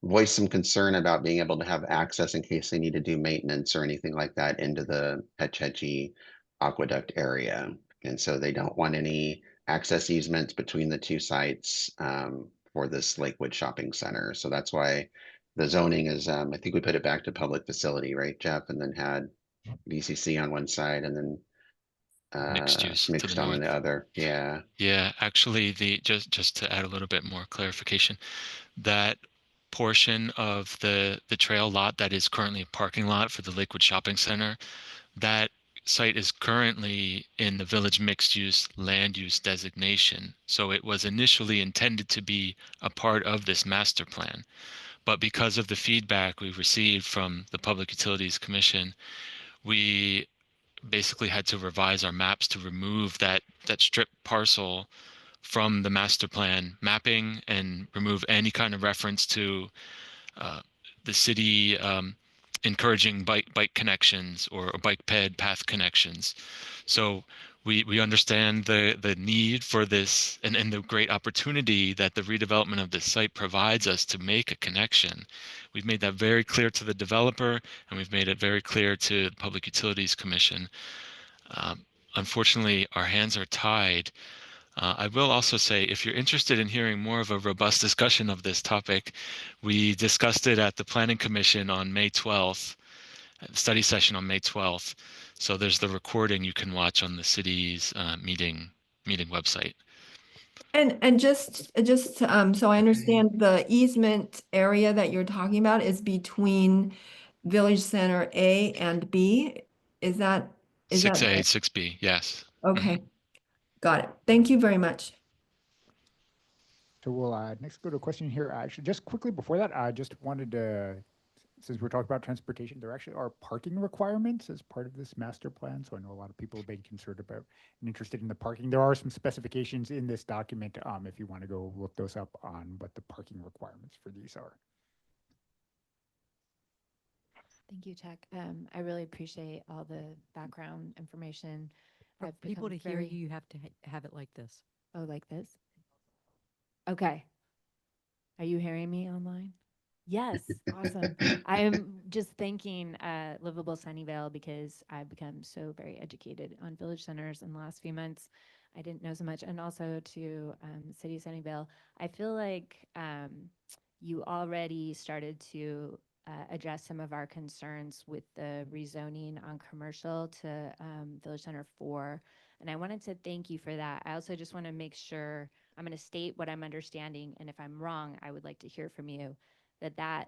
voiced some concern about being able to have access in case they need to do maintenance or anything like that into the Hetch Hetchy aqueduct area. And so they don't want any access easements between the two sites for this Lakewood shopping center. So that's why the zoning is, I think we put it back to public facility, right, Jeff? And then had VCC on one side and then Mixed use to the mixed on the north. other. Yeah. Yeah, actually, just to add a little bit more clarification, that portion of the trail lot that is currently a parking lot for the Lakewood Shopping Center, that site is currently in the village mixed use land use designation. So it was initially intended to be a part of this master plan. But because of the feedback we received from the Public Utilities Commission, we basically had to revise our maps to remove that strip parcel from the master plan mapping and remove any kind of reference to the city encouraging bike connections or bike ped path connections. So we understand the need for this and the great opportunity that the redevelopment of this site provides us to make a connection. We've made that very clear to the developer, and we've made it very clear to the Public Utilities Commission. Unfortunately, our hands are tied. I will also say, if you're interested in hearing more of a robust discussion of this topic, we discussed it at the Planning Commission on May 12th, study session on May 12th. So there's the recording you can watch on the city's meeting website. And just so I understand, the easement area that you're talking about is between Village Center A and B. Is that 6A, right? 6B, yes. Okay, got it. Thank you very much. So we'll next go to a question here. Actually, just quickly before that, I just wanted to, since we're talking about transportation, there actually are parking requirements as part of this master plan. So I know a lot of people have been concerned about and interested in the parking. There are some specifications in this document if you want to go look those up on what the parking requirements for these are. Thank you, Chuck. I really appreciate all the background information. For I've people to become hear very- you, you have to have it like this. Oh, like this? Okay. Are you hearing me online? Yes, awesome. I am just thanking Livable Sunnyvale because I've become so very educated on village centers in the last few months. I didn't know so much. And also to City of Sunnyvale, I feel like you already started to address some of our concerns with the rezoning on commercial to Village Center 4. And I wanted to thank you for that. I also just want to make sure I'm going to state what I'm understanding. And if I'm wrong, I would like to hear from you that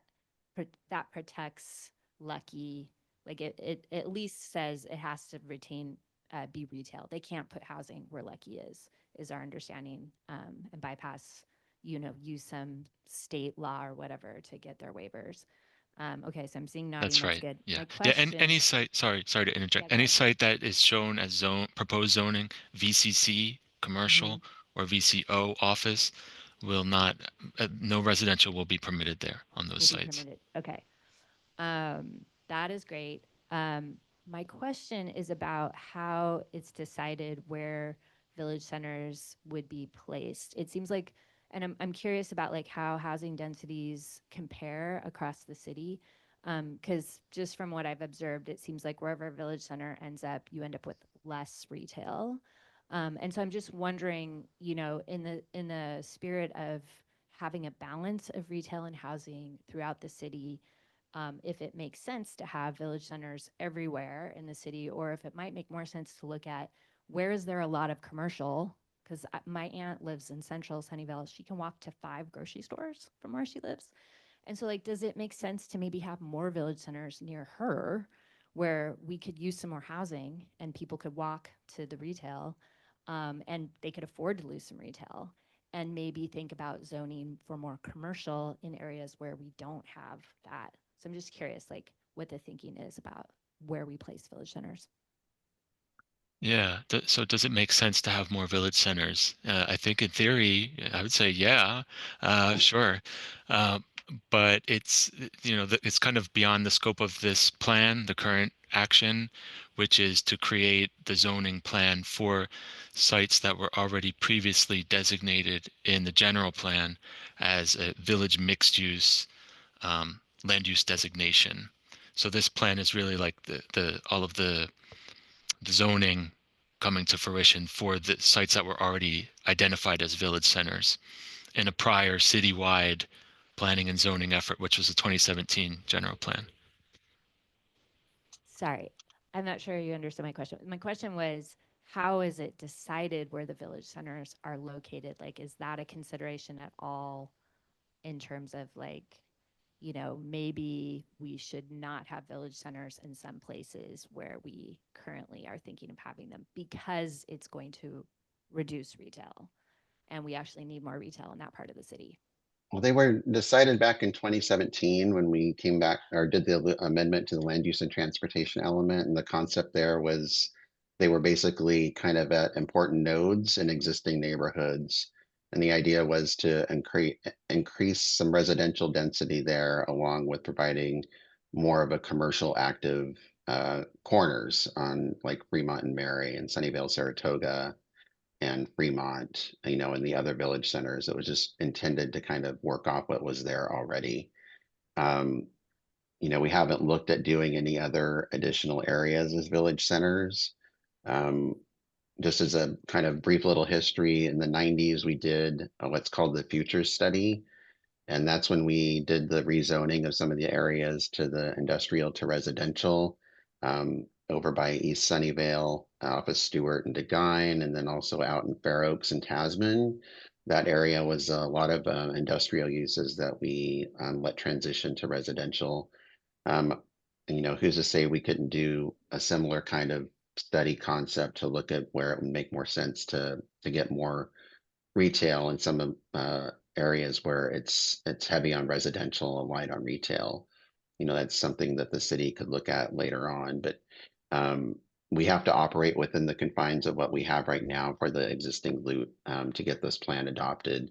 protects Lucky. Like it at least says it has to retain, be retail. They can't put housing where Lucky is our understanding, and bypass, use some state law or whatever to get their waivers. Okay, so I'm seeing nodding. That's right. Good. Yeah. My Yeah. question, And any site, sorry to interject. Yeah, go Any ahead. site that is shown as proposed zoning, VCC, commercial, or VCO office will not, no residential will be permitted there on those will be sites. permitted. Okay. That is great. My question is about how it's decided where village centers would be placed. It seems like, and I'm curious about like how housing densities compare across the city. Because just from what I've observed, it seems like wherever a village center ends up, you end up with less retail. And so I'm just wondering, in the spirit of having a balance of retail and housing throughout the city, if it makes sense to have village centers everywhere in the city, or if it might make more sense to look at where is there a lot of commercial, because my aunt lives in central Sunnyvale. She can walk to 5 grocery stores from where she lives. And so like, does it make sense to maybe have more village centers near her where we could use some more housing and people could walk to the retail, and they could afford to lose some retail, and maybe think about zoning for more commercial in areas where we don't have that. So I'm just curious, like, what the thinking is about where we place village centers. Yeah. So does it make sense to have more village centers? I think in theory, I would say, yeah, sure. Uh, but it's, it's kind of beyond the scope of this plan, the current action, which is to create the zoning plan for sites that were already previously designated in the general plan as a village mixed use land use designation. So this plan is really like the all of the zoning coming to fruition for the sites that were already identified as village centers in a prior citywide planning and zoning effort, which was the 2017 general plan. Sorry, I'm not sure you understood my question. My question was, how is it decided where the village centers are located? Like, is that a consideration at all in terms of like, maybe we should not have village centers in some places where we currently are thinking of having them because it's going to reduce retail and we actually need more retail in that part of the city. Well, they were decided back in 2017 when we came back or did the amendment to the land use and transportation element. And the concept there was they were basically kind of at important nodes in existing neighborhoods. And the idea was to increase some residential density there, along with providing more of a commercial active corners on like Fremont and Mary and Sunnyvale, Saratoga, and Fremont, and the other village centers. It was just intended to kind of work off what was there already. Um, we haven't looked at doing any other additional areas as village centers. Um, just as a kind of brief little history, in the 90s, we did what's called the future study. And that's when we did the rezoning of some of the areas to the industrial to residential over by East Sunnyvale, off of Stewart and Devine, and then also out in Fair Oaks and Tasman. That area was a lot of industrial uses that we let transition to residential. Um, who's to say we couldn't do a similar kind of study concept to look at where it would make more sense to get more retail in some areas where it's heavy on residential and light on retail. That's something that the city could look at later on, but um, we have to operate within the confines of what we have right now for the existing loop to get this plan adopted.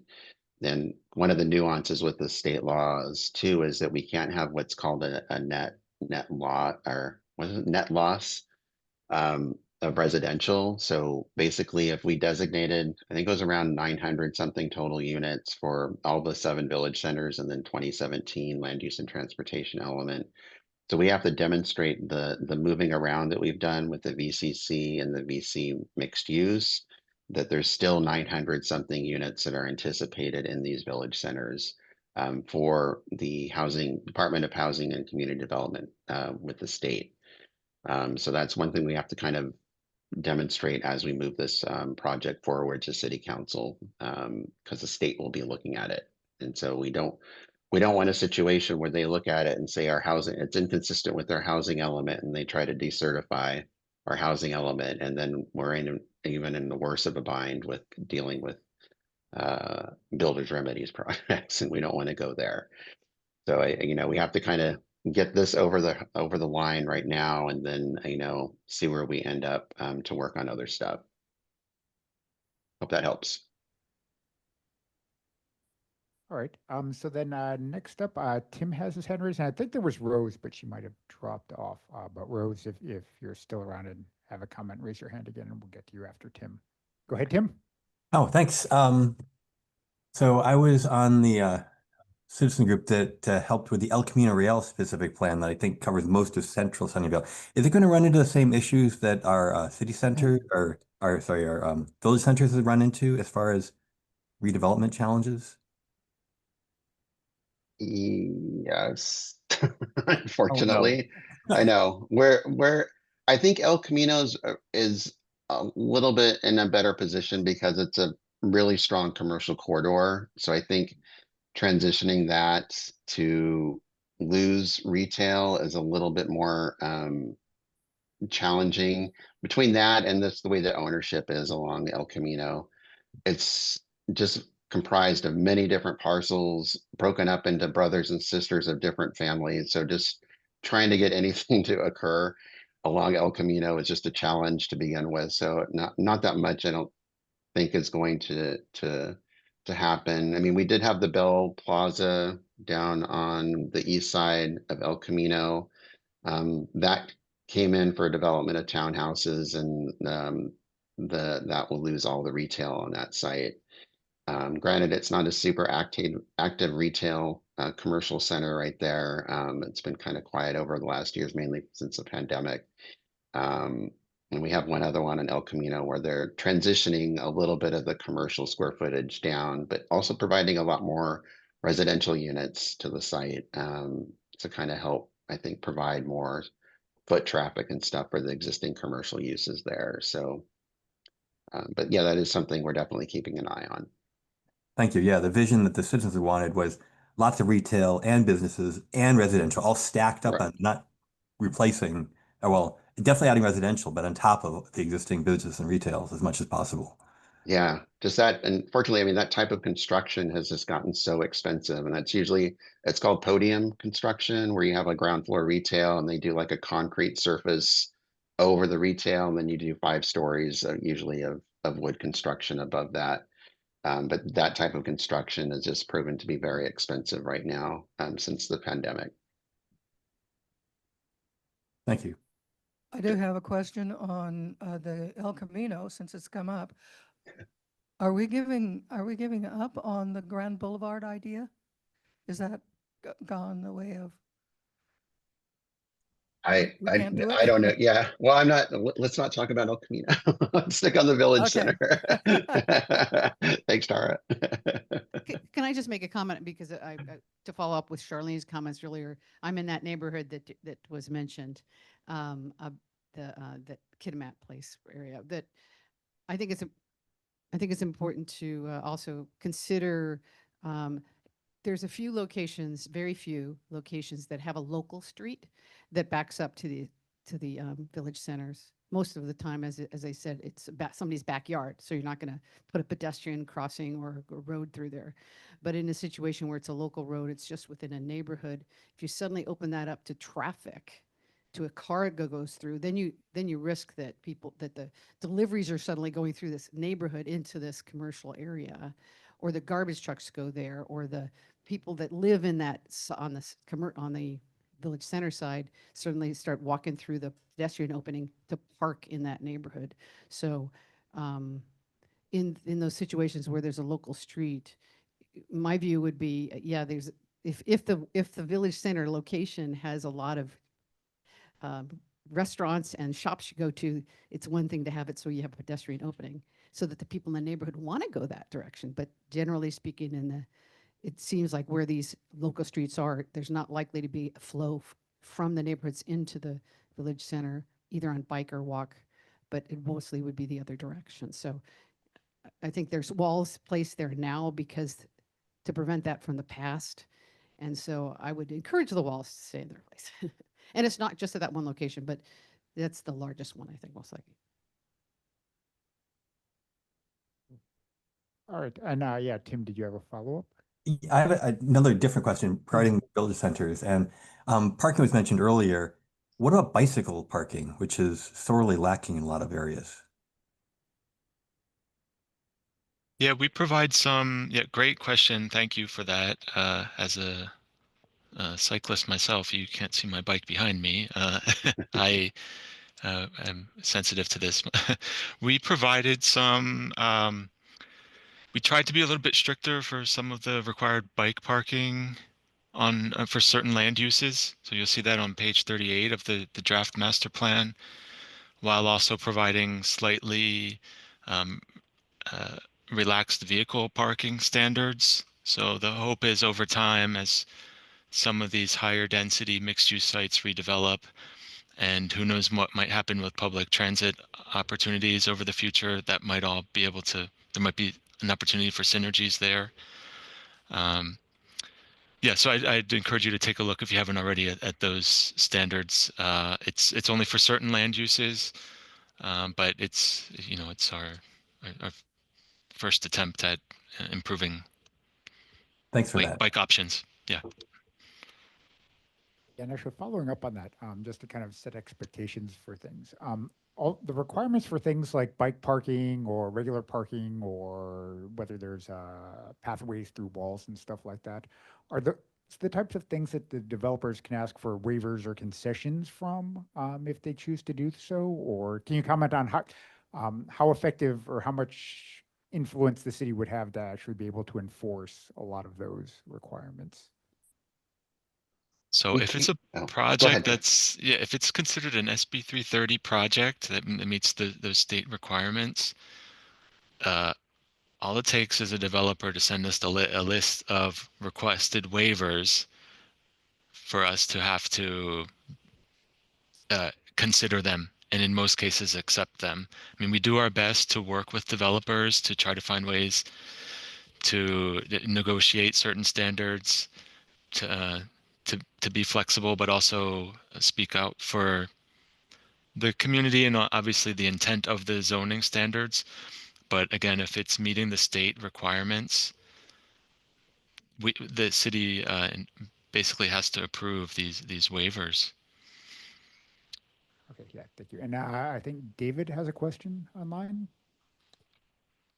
Then one of the nuances with the state laws too is that we can't have what's called a net law, or what is it, net loss of residential. So basically, if we designated, I think it was around 900 something total units for all the 7 village centers and then 2017 land use and transportation element. So we have to demonstrate the moving around that we've done with the VCC and the VC mixed use, that there's still 900 something units that are anticipated in these village centers for the Department of Housing and Community Development with the state. So that's one thing we have to kind of demonstrate as we move this project forward to city council, because the state will be looking at it. And so we don't want a situation where they look at it and say our housing, it's inconsistent with their housing element, and they try to decertify our housing element. And then we're even in the worst of a bind with dealing with builders remedies projects, and we don't want to go there. So we have to kind of get this over the line right now, and then see where we end up to work on other stuff. Hope that helps. All right. So then next up, Tim has his hand raised, and I think there was Rose, but she might have dropped off. But Rose, if you're still around and have a comment, raise your hand again, and we'll get to you after Tim. Go ahead, Tim. Oh, thanks. So I was on the citizen group that helped with the El Camino Real specific plan that I think covers most of central Sunnyvale. Is it going to run into the same issues that our city center or our village centers have run into as far as redevelopment challenges? Yes, Oh, no. unfortunately. I know where I think El Camino's is a little bit in a better position because it's a really strong commercial corridor. So I think transitioning that to lose retail is a little bit more challenging. Between that and this, the way that ownership is along El Camino, it's just comprised of many different parcels broken up into brothers and sisters of different families. So just trying to get anything to occur along El Camino is just a challenge to begin with. So not that much I don't think is going to happen. I mean, we did have the Bell Plaza down on the east side of El Camino. That came in for development of townhouses, and that will lose all the retail on that site. Granted, it's not a super active retail commercial center right there. It's been kind of quiet over the last years, mainly since the pandemic. And we have one other one in El Camino where they're transitioning a little bit of the commercial square footage down, but also providing a lot more residential units to the site to kind of help, I think, provide more foot traffic and stuff for the existing commercial uses there. So, but yeah, that is something we're definitely keeping an eye on. Thank you. Yeah, the vision that the citizens wanted was lots of retail and businesses and residential all stacked up Right. on not replacing, well, definitely adding residential, but on top of the existing business and retails as much as possible. Yeah, just that. Unfortunately, I mean, that type of construction has just gotten so expensive. And that's usually, it's called podium construction, where you have a ground floor retail and they do like a concrete surface over the retail. And then you do 5 stories, usually of wood construction above that. But that type of construction has just proven to be very expensive right now since the pandemic. Thank you. I do have a question on the El Camino, since it's come up. Are we giving up on the Grand Boulevard idea? Is that gone the way of? We can't do it? I don't know. Yeah. Well, I'm not, let's not talk about El Camino. Let's stick on the village Okay. center. Thanks, Tara. Can I just make a comment because to follow up with Charlene's comments earlier, I'm in that neighborhood that was mentioned, the Kitimat Place area. That I think it's important to also consider. There's a few locations, very few locations that have a local street that backs up to the village centers. Most of the time, as I said, it's about somebody's backyard, so you're not going to put a pedestrian crossing or a road through there. But in a situation where it's a local road, it's just within a neighborhood. If you suddenly open that up to traffic, to a car goes through, then you risk that the deliveries are suddenly going through this neighborhood into this commercial area, or the garbage trucks go there, or the people that live in that on the village center side certainly start walking through the pedestrian opening to park in that neighborhood. So in those situations where there's a local street, my view would be, yeah, there's if the village center location has a lot of restaurants and shops you go to, it's one thing to have it so you have a pedestrian opening so that the people in the neighborhood want to go that direction. But generally speaking, it seems like where these local streets are, there's not likely to be a flow from the neighborhoods into the village center, either on bike or walk, but it mostly would be the other direction. So I think there's walls placed there now because to prevent that from the past. And so I would encourage the walls to stay in their place. And it's not just at that one location, but that's the largest one, I think, most likely. All right. And yeah, Tim, did you have a follow-up? I have another different question regarding village centers, and parking was mentioned earlier. What about bicycle parking, which is sorely lacking in a lot of areas? Yeah, we provide some. Yeah, great question. Thank you for that. As a cyclist myself, you can't see my bike behind me. I am sensitive to this. We provided some. We tried to be a little bit stricter for some of the required bike parking on for certain land uses. So you'll see that on page 38 of the draft master plan, while also providing slightly relaxed vehicle parking standards. So the hope is over time, as some of these higher density mixed use sites redevelop, and who knows what might happen with public transit opportunities over the future, that might all be able to, there might be an opportunity for synergies there. Yeah, so I'd encourage you to take a look if you haven't already at those standards. It's only for certain land uses, but it's our first attempt at improving Thanks for that. bike options. Yeah. And actually following up on that, just to kind of set expectations for things, all the requirements for things like bike parking or regular parking, or whether there's pathways through walls and stuff like that, are the types of things that the developers can ask for waivers or concessions from, if they choose to do so? Or can you comment on how effective or how much influence the city would have to actually be able to enforce a lot of those requirements? So We if it's keep, a oh, go project ahead, Jeff. that's, yeah, if it's considered an SB 330 project that meets those state requirements, all it takes is a developer to send us a list of requested waivers for us to have to consider them, and in most cases accept them. I mean, we do our best to work with developers to try to find ways to negotiate certain standards to to be flexible, but also speak out for the community and obviously the intent of the zoning standards. But again, if it's meeting the state requirements, the city basically has to approve these waivers. Okay, yeah, thank you. And I think David has a question online.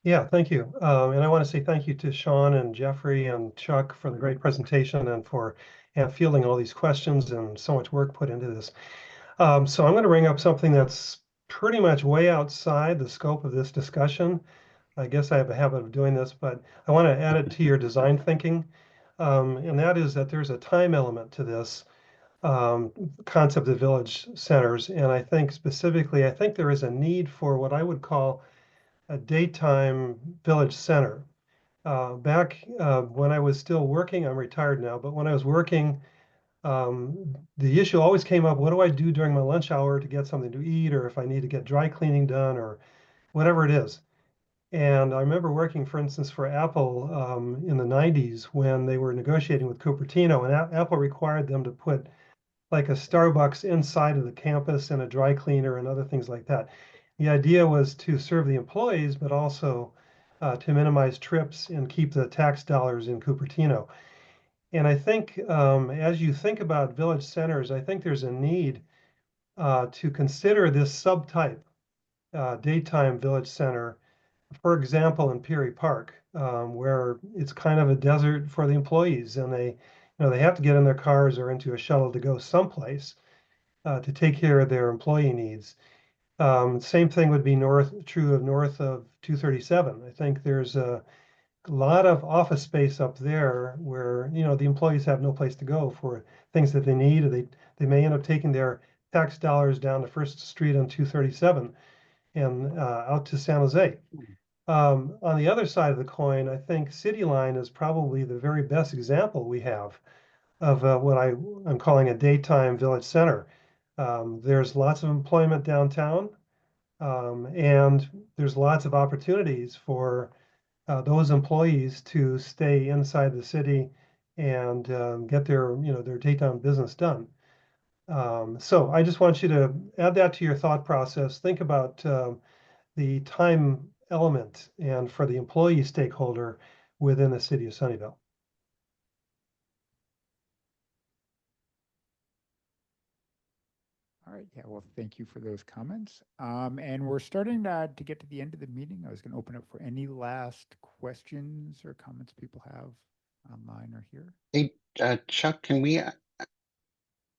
Yeah, thank you. And I want to say thank you to Shaunn and Jeffrey and Chuck for the great presentation and for fielding all these questions and so much work put into this. So I'm going to bring up something that's pretty much way outside the scope of this discussion. I guess I have a habit of doing this, but I want to add it to your design thinking. And that is that there's a time element to this concept of village centers. And I think specifically, I think there is a need for what I would call a daytime village center. Back when I was still working, I'm retired now, but when I was working, the issue always came up, what do I do during my lunch hour to get something to eat, or if I need to get dry cleaning done, or whatever it is. And I remember working, for instance, for Apple in the 90s when they were negotiating with Cupertino, and Apple required them to put like a Starbucks inside of the campus and a dry cleaner and other things like that. The idea was to serve the employees, but also to minimize trips and keep the tax dollars in Cupertino. And I think as you think about village centers, I think there's a need to consider this subtype, daytime village center, for example, in Peary Park, where it's kind of a desert for the employees, and they have to get in their cars or into a shuttle to go someplace to take care of their employee needs. Same thing would be true of north of 237. I think there's a lot of office space up there where the employees have no place to go for things that they need, or they may end up taking their tax dollars down to First Street on 237 and out to San Jose. On the other side of the coin, I think City Line is probably the very best example we have of what I'm calling a daytime village center. There's lots of employment downtown, and there's lots of opportunities for those employees to stay inside the city and get their daytime business done. So I just want you to add that to your thought process. Think about the time element and for the employee stakeholder within the city of Sunnyvale. All right, yeah, well, thank you for those comments. And we're starting to get to the end of the meeting. I was going to open up for any last questions or comments people have online or here. Hey, Chuck, can we,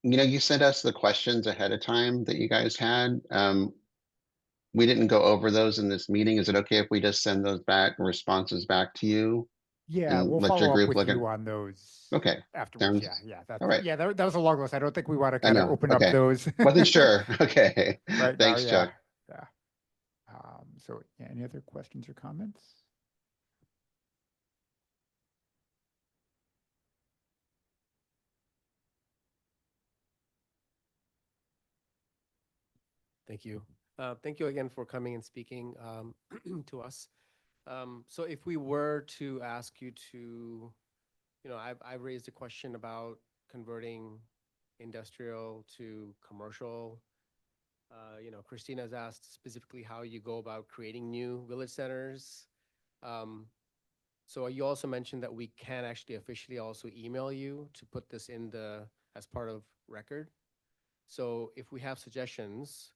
you sent us the questions ahead of time that you guys had. We didn't go over those in this meeting. Is it okay if we just send those responses back to you? Yeah, And we'll let your follow up group with look at you on those Okay. afterwards. Sounds That's all right. yeah, that was a long list. I don't think we want to I kind of know. open up Okay. those. Wasn't sure. Okay. Right now, Thanks, Chuck. yeah. So yeah, any other questions or comments? Thank you. Thank you again for coming and speaking to us. So if we were to ask you to, I've raised a question about converting industrial to commercial. Christina's asked specifically how you go about creating new village centers. So you also mentioned that we can actually officially also email you to put this in the as part of record. So if we have suggestions,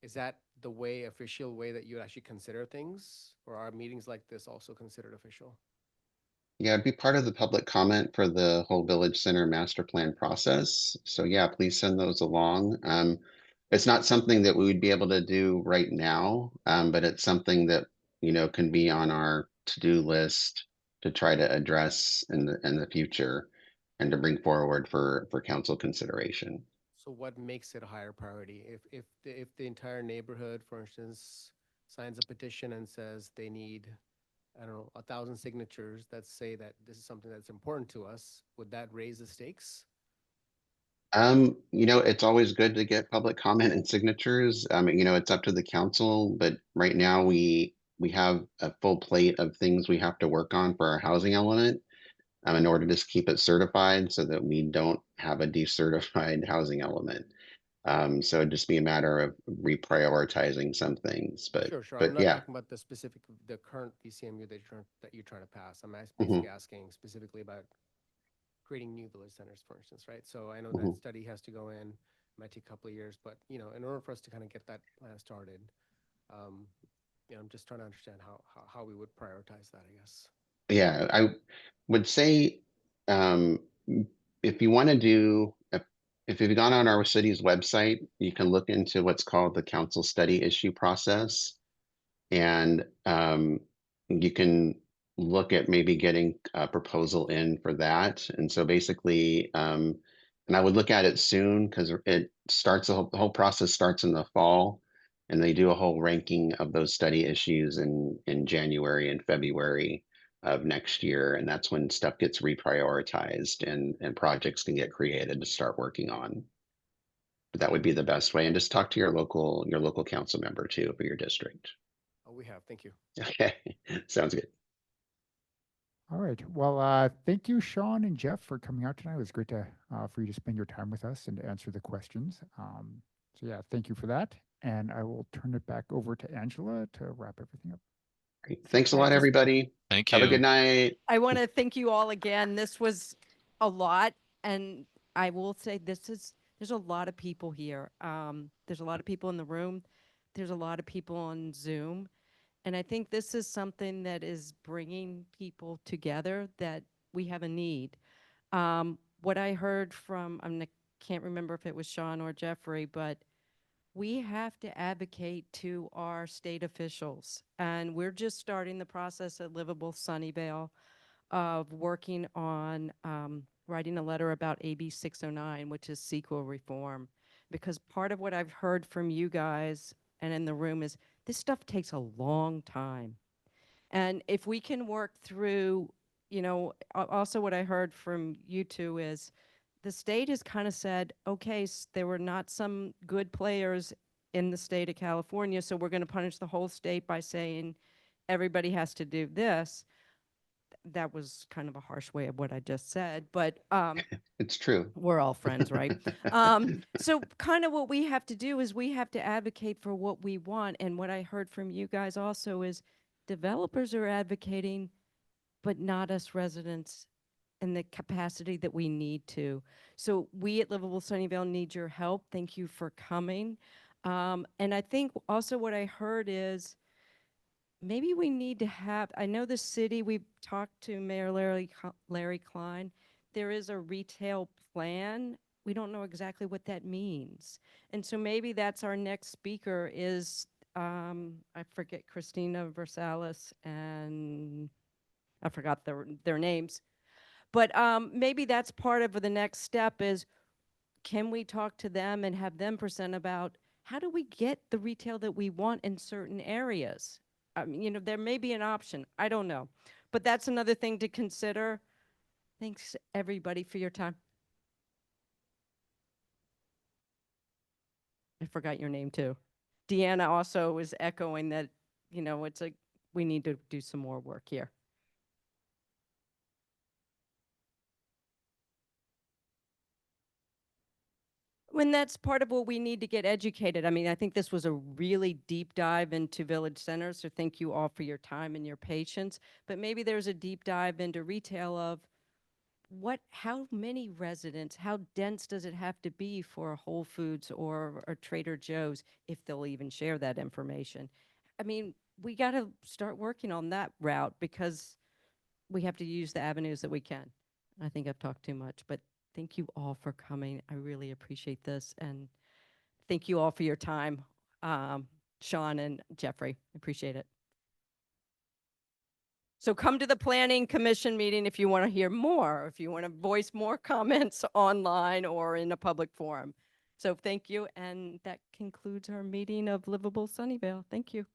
is that the official way that you would actually consider things? Or are meetings like this also considered official? Yeah, it'd be part of the public comment for the whole village center master plan process. So yeah, please send those along. It's not something that we would be able to do right now, but it's something that, can be on our to-do list to try to address in the future and to bring forward for council consideration. So what makes it a higher priority? If the entire neighborhood, for instance, signs a petition and says they need, I don't know, 1,000 signatures that say that this is something that's important to us, would that raise the stakes? It's always good to get public comment and signatures. It's up to the council, but right now we have a full plate of things we have to work on for our housing element, in order to just keep it certified so that we don't have a decertified housing element. So it'd just be a matter of reprioritizing some things, Sure. I'm but not yeah. talking about the current VCMU that you're trying to pass. I'm Mhm. basically asking specifically about creating new village centers, for instance, right? So I know that Mhm. study has to go in, might take a couple of years, but in order for us to kind of get that plan started, um, I'm just trying to understand how we would prioritize that, I guess. Yeah, I would say, um, if you want to if you've gone on our city's website, you can look into what's called the council study issue process. And you can look at maybe getting a proposal in for that. And so basically, and I would look at it soon because the whole process starts in the fall, and they do a whole ranking of those study issues in January and February of next year. And that's when stuff gets reprioritized and projects can get created to start working on. But that would be the best way. And just talk to your local council member too for your district. Oh, we have. Thank you. Okay, sounds good. All right. Well, thank you, Shaunn and Jeff, for coming out tonight. It was great for you to spend your time with us and to answer the questions. So yeah, thank you for that. And I will turn it back over to Angela to wrap everything up. Great. Thanks a I lot, just- everybody. Thank Have a you. good night. I want to thank you all again. This was a lot, and I will say there's a lot of people here. There's a lot of people in the room. There's a lot of people on Zoom. And I think this is something that is bringing people together that we have a need. What I heard from, can't remember if it was Shaunn or Jeffery, but we have to advocate to our state officials. And we're just starting the process at Livable Sunnyvale of working on writing a letter about AB 609, which is CEQA reform. Because part of what I've heard from you guys and in the room is this stuff takes a long time. And if we can work through, also what I heard from you two is the state has kind of said, okay, there were not some good players in the state of California, so we're going to punish the whole state by saying everybody has to do this. That was kind of a harsh way of what I just said, but It's true. we're all friends, right? So kind of what we have to do is we have to advocate for what we want. And what I heard from you guys also is developers are advocating, but not us residents in the capacity that we need to. So we at Livable Sunnyvale need your help. Thank you for coming. And I think also what I heard is maybe we need to have, I know the city, we've talked to Mayor Larry Klein. There is a retail plan. We don't know exactly what that means. And so maybe that's our next speaker is, I forget, Christina Versalis and I forgot their names. But maybe that's part of the next step is, can we talk to them and have them present about how do we get the retail that we want in certain areas? There may be an option. I don't know. But that's another thing to consider. Thanks, everybody, for your time. I forgot your name, too. Deanna also was echoing that, it's like we need to do some more work here. And that's part of what we need to get educated. I think this was a really deep dive into village centers, so thank you all for your time and your patience. But maybe there's a deep dive into retail of how many residents, how dense does it have to be for a Whole Foods or a Trader Joe's, if they'll even share that information? I mean, we got to start working on that route because we have to use the avenues that we can. I think I've talked too much, but thank you all for coming. I really appreciate this. And thank you all for your time, Shaunn and Jeffrey. Appreciate it. So come to the Planning Commission meeting if you want to hear more, if you want to voice more comments online or in a public forum. So thank you. And that concludes our meeting of Livable Sunnyvale. Thank you.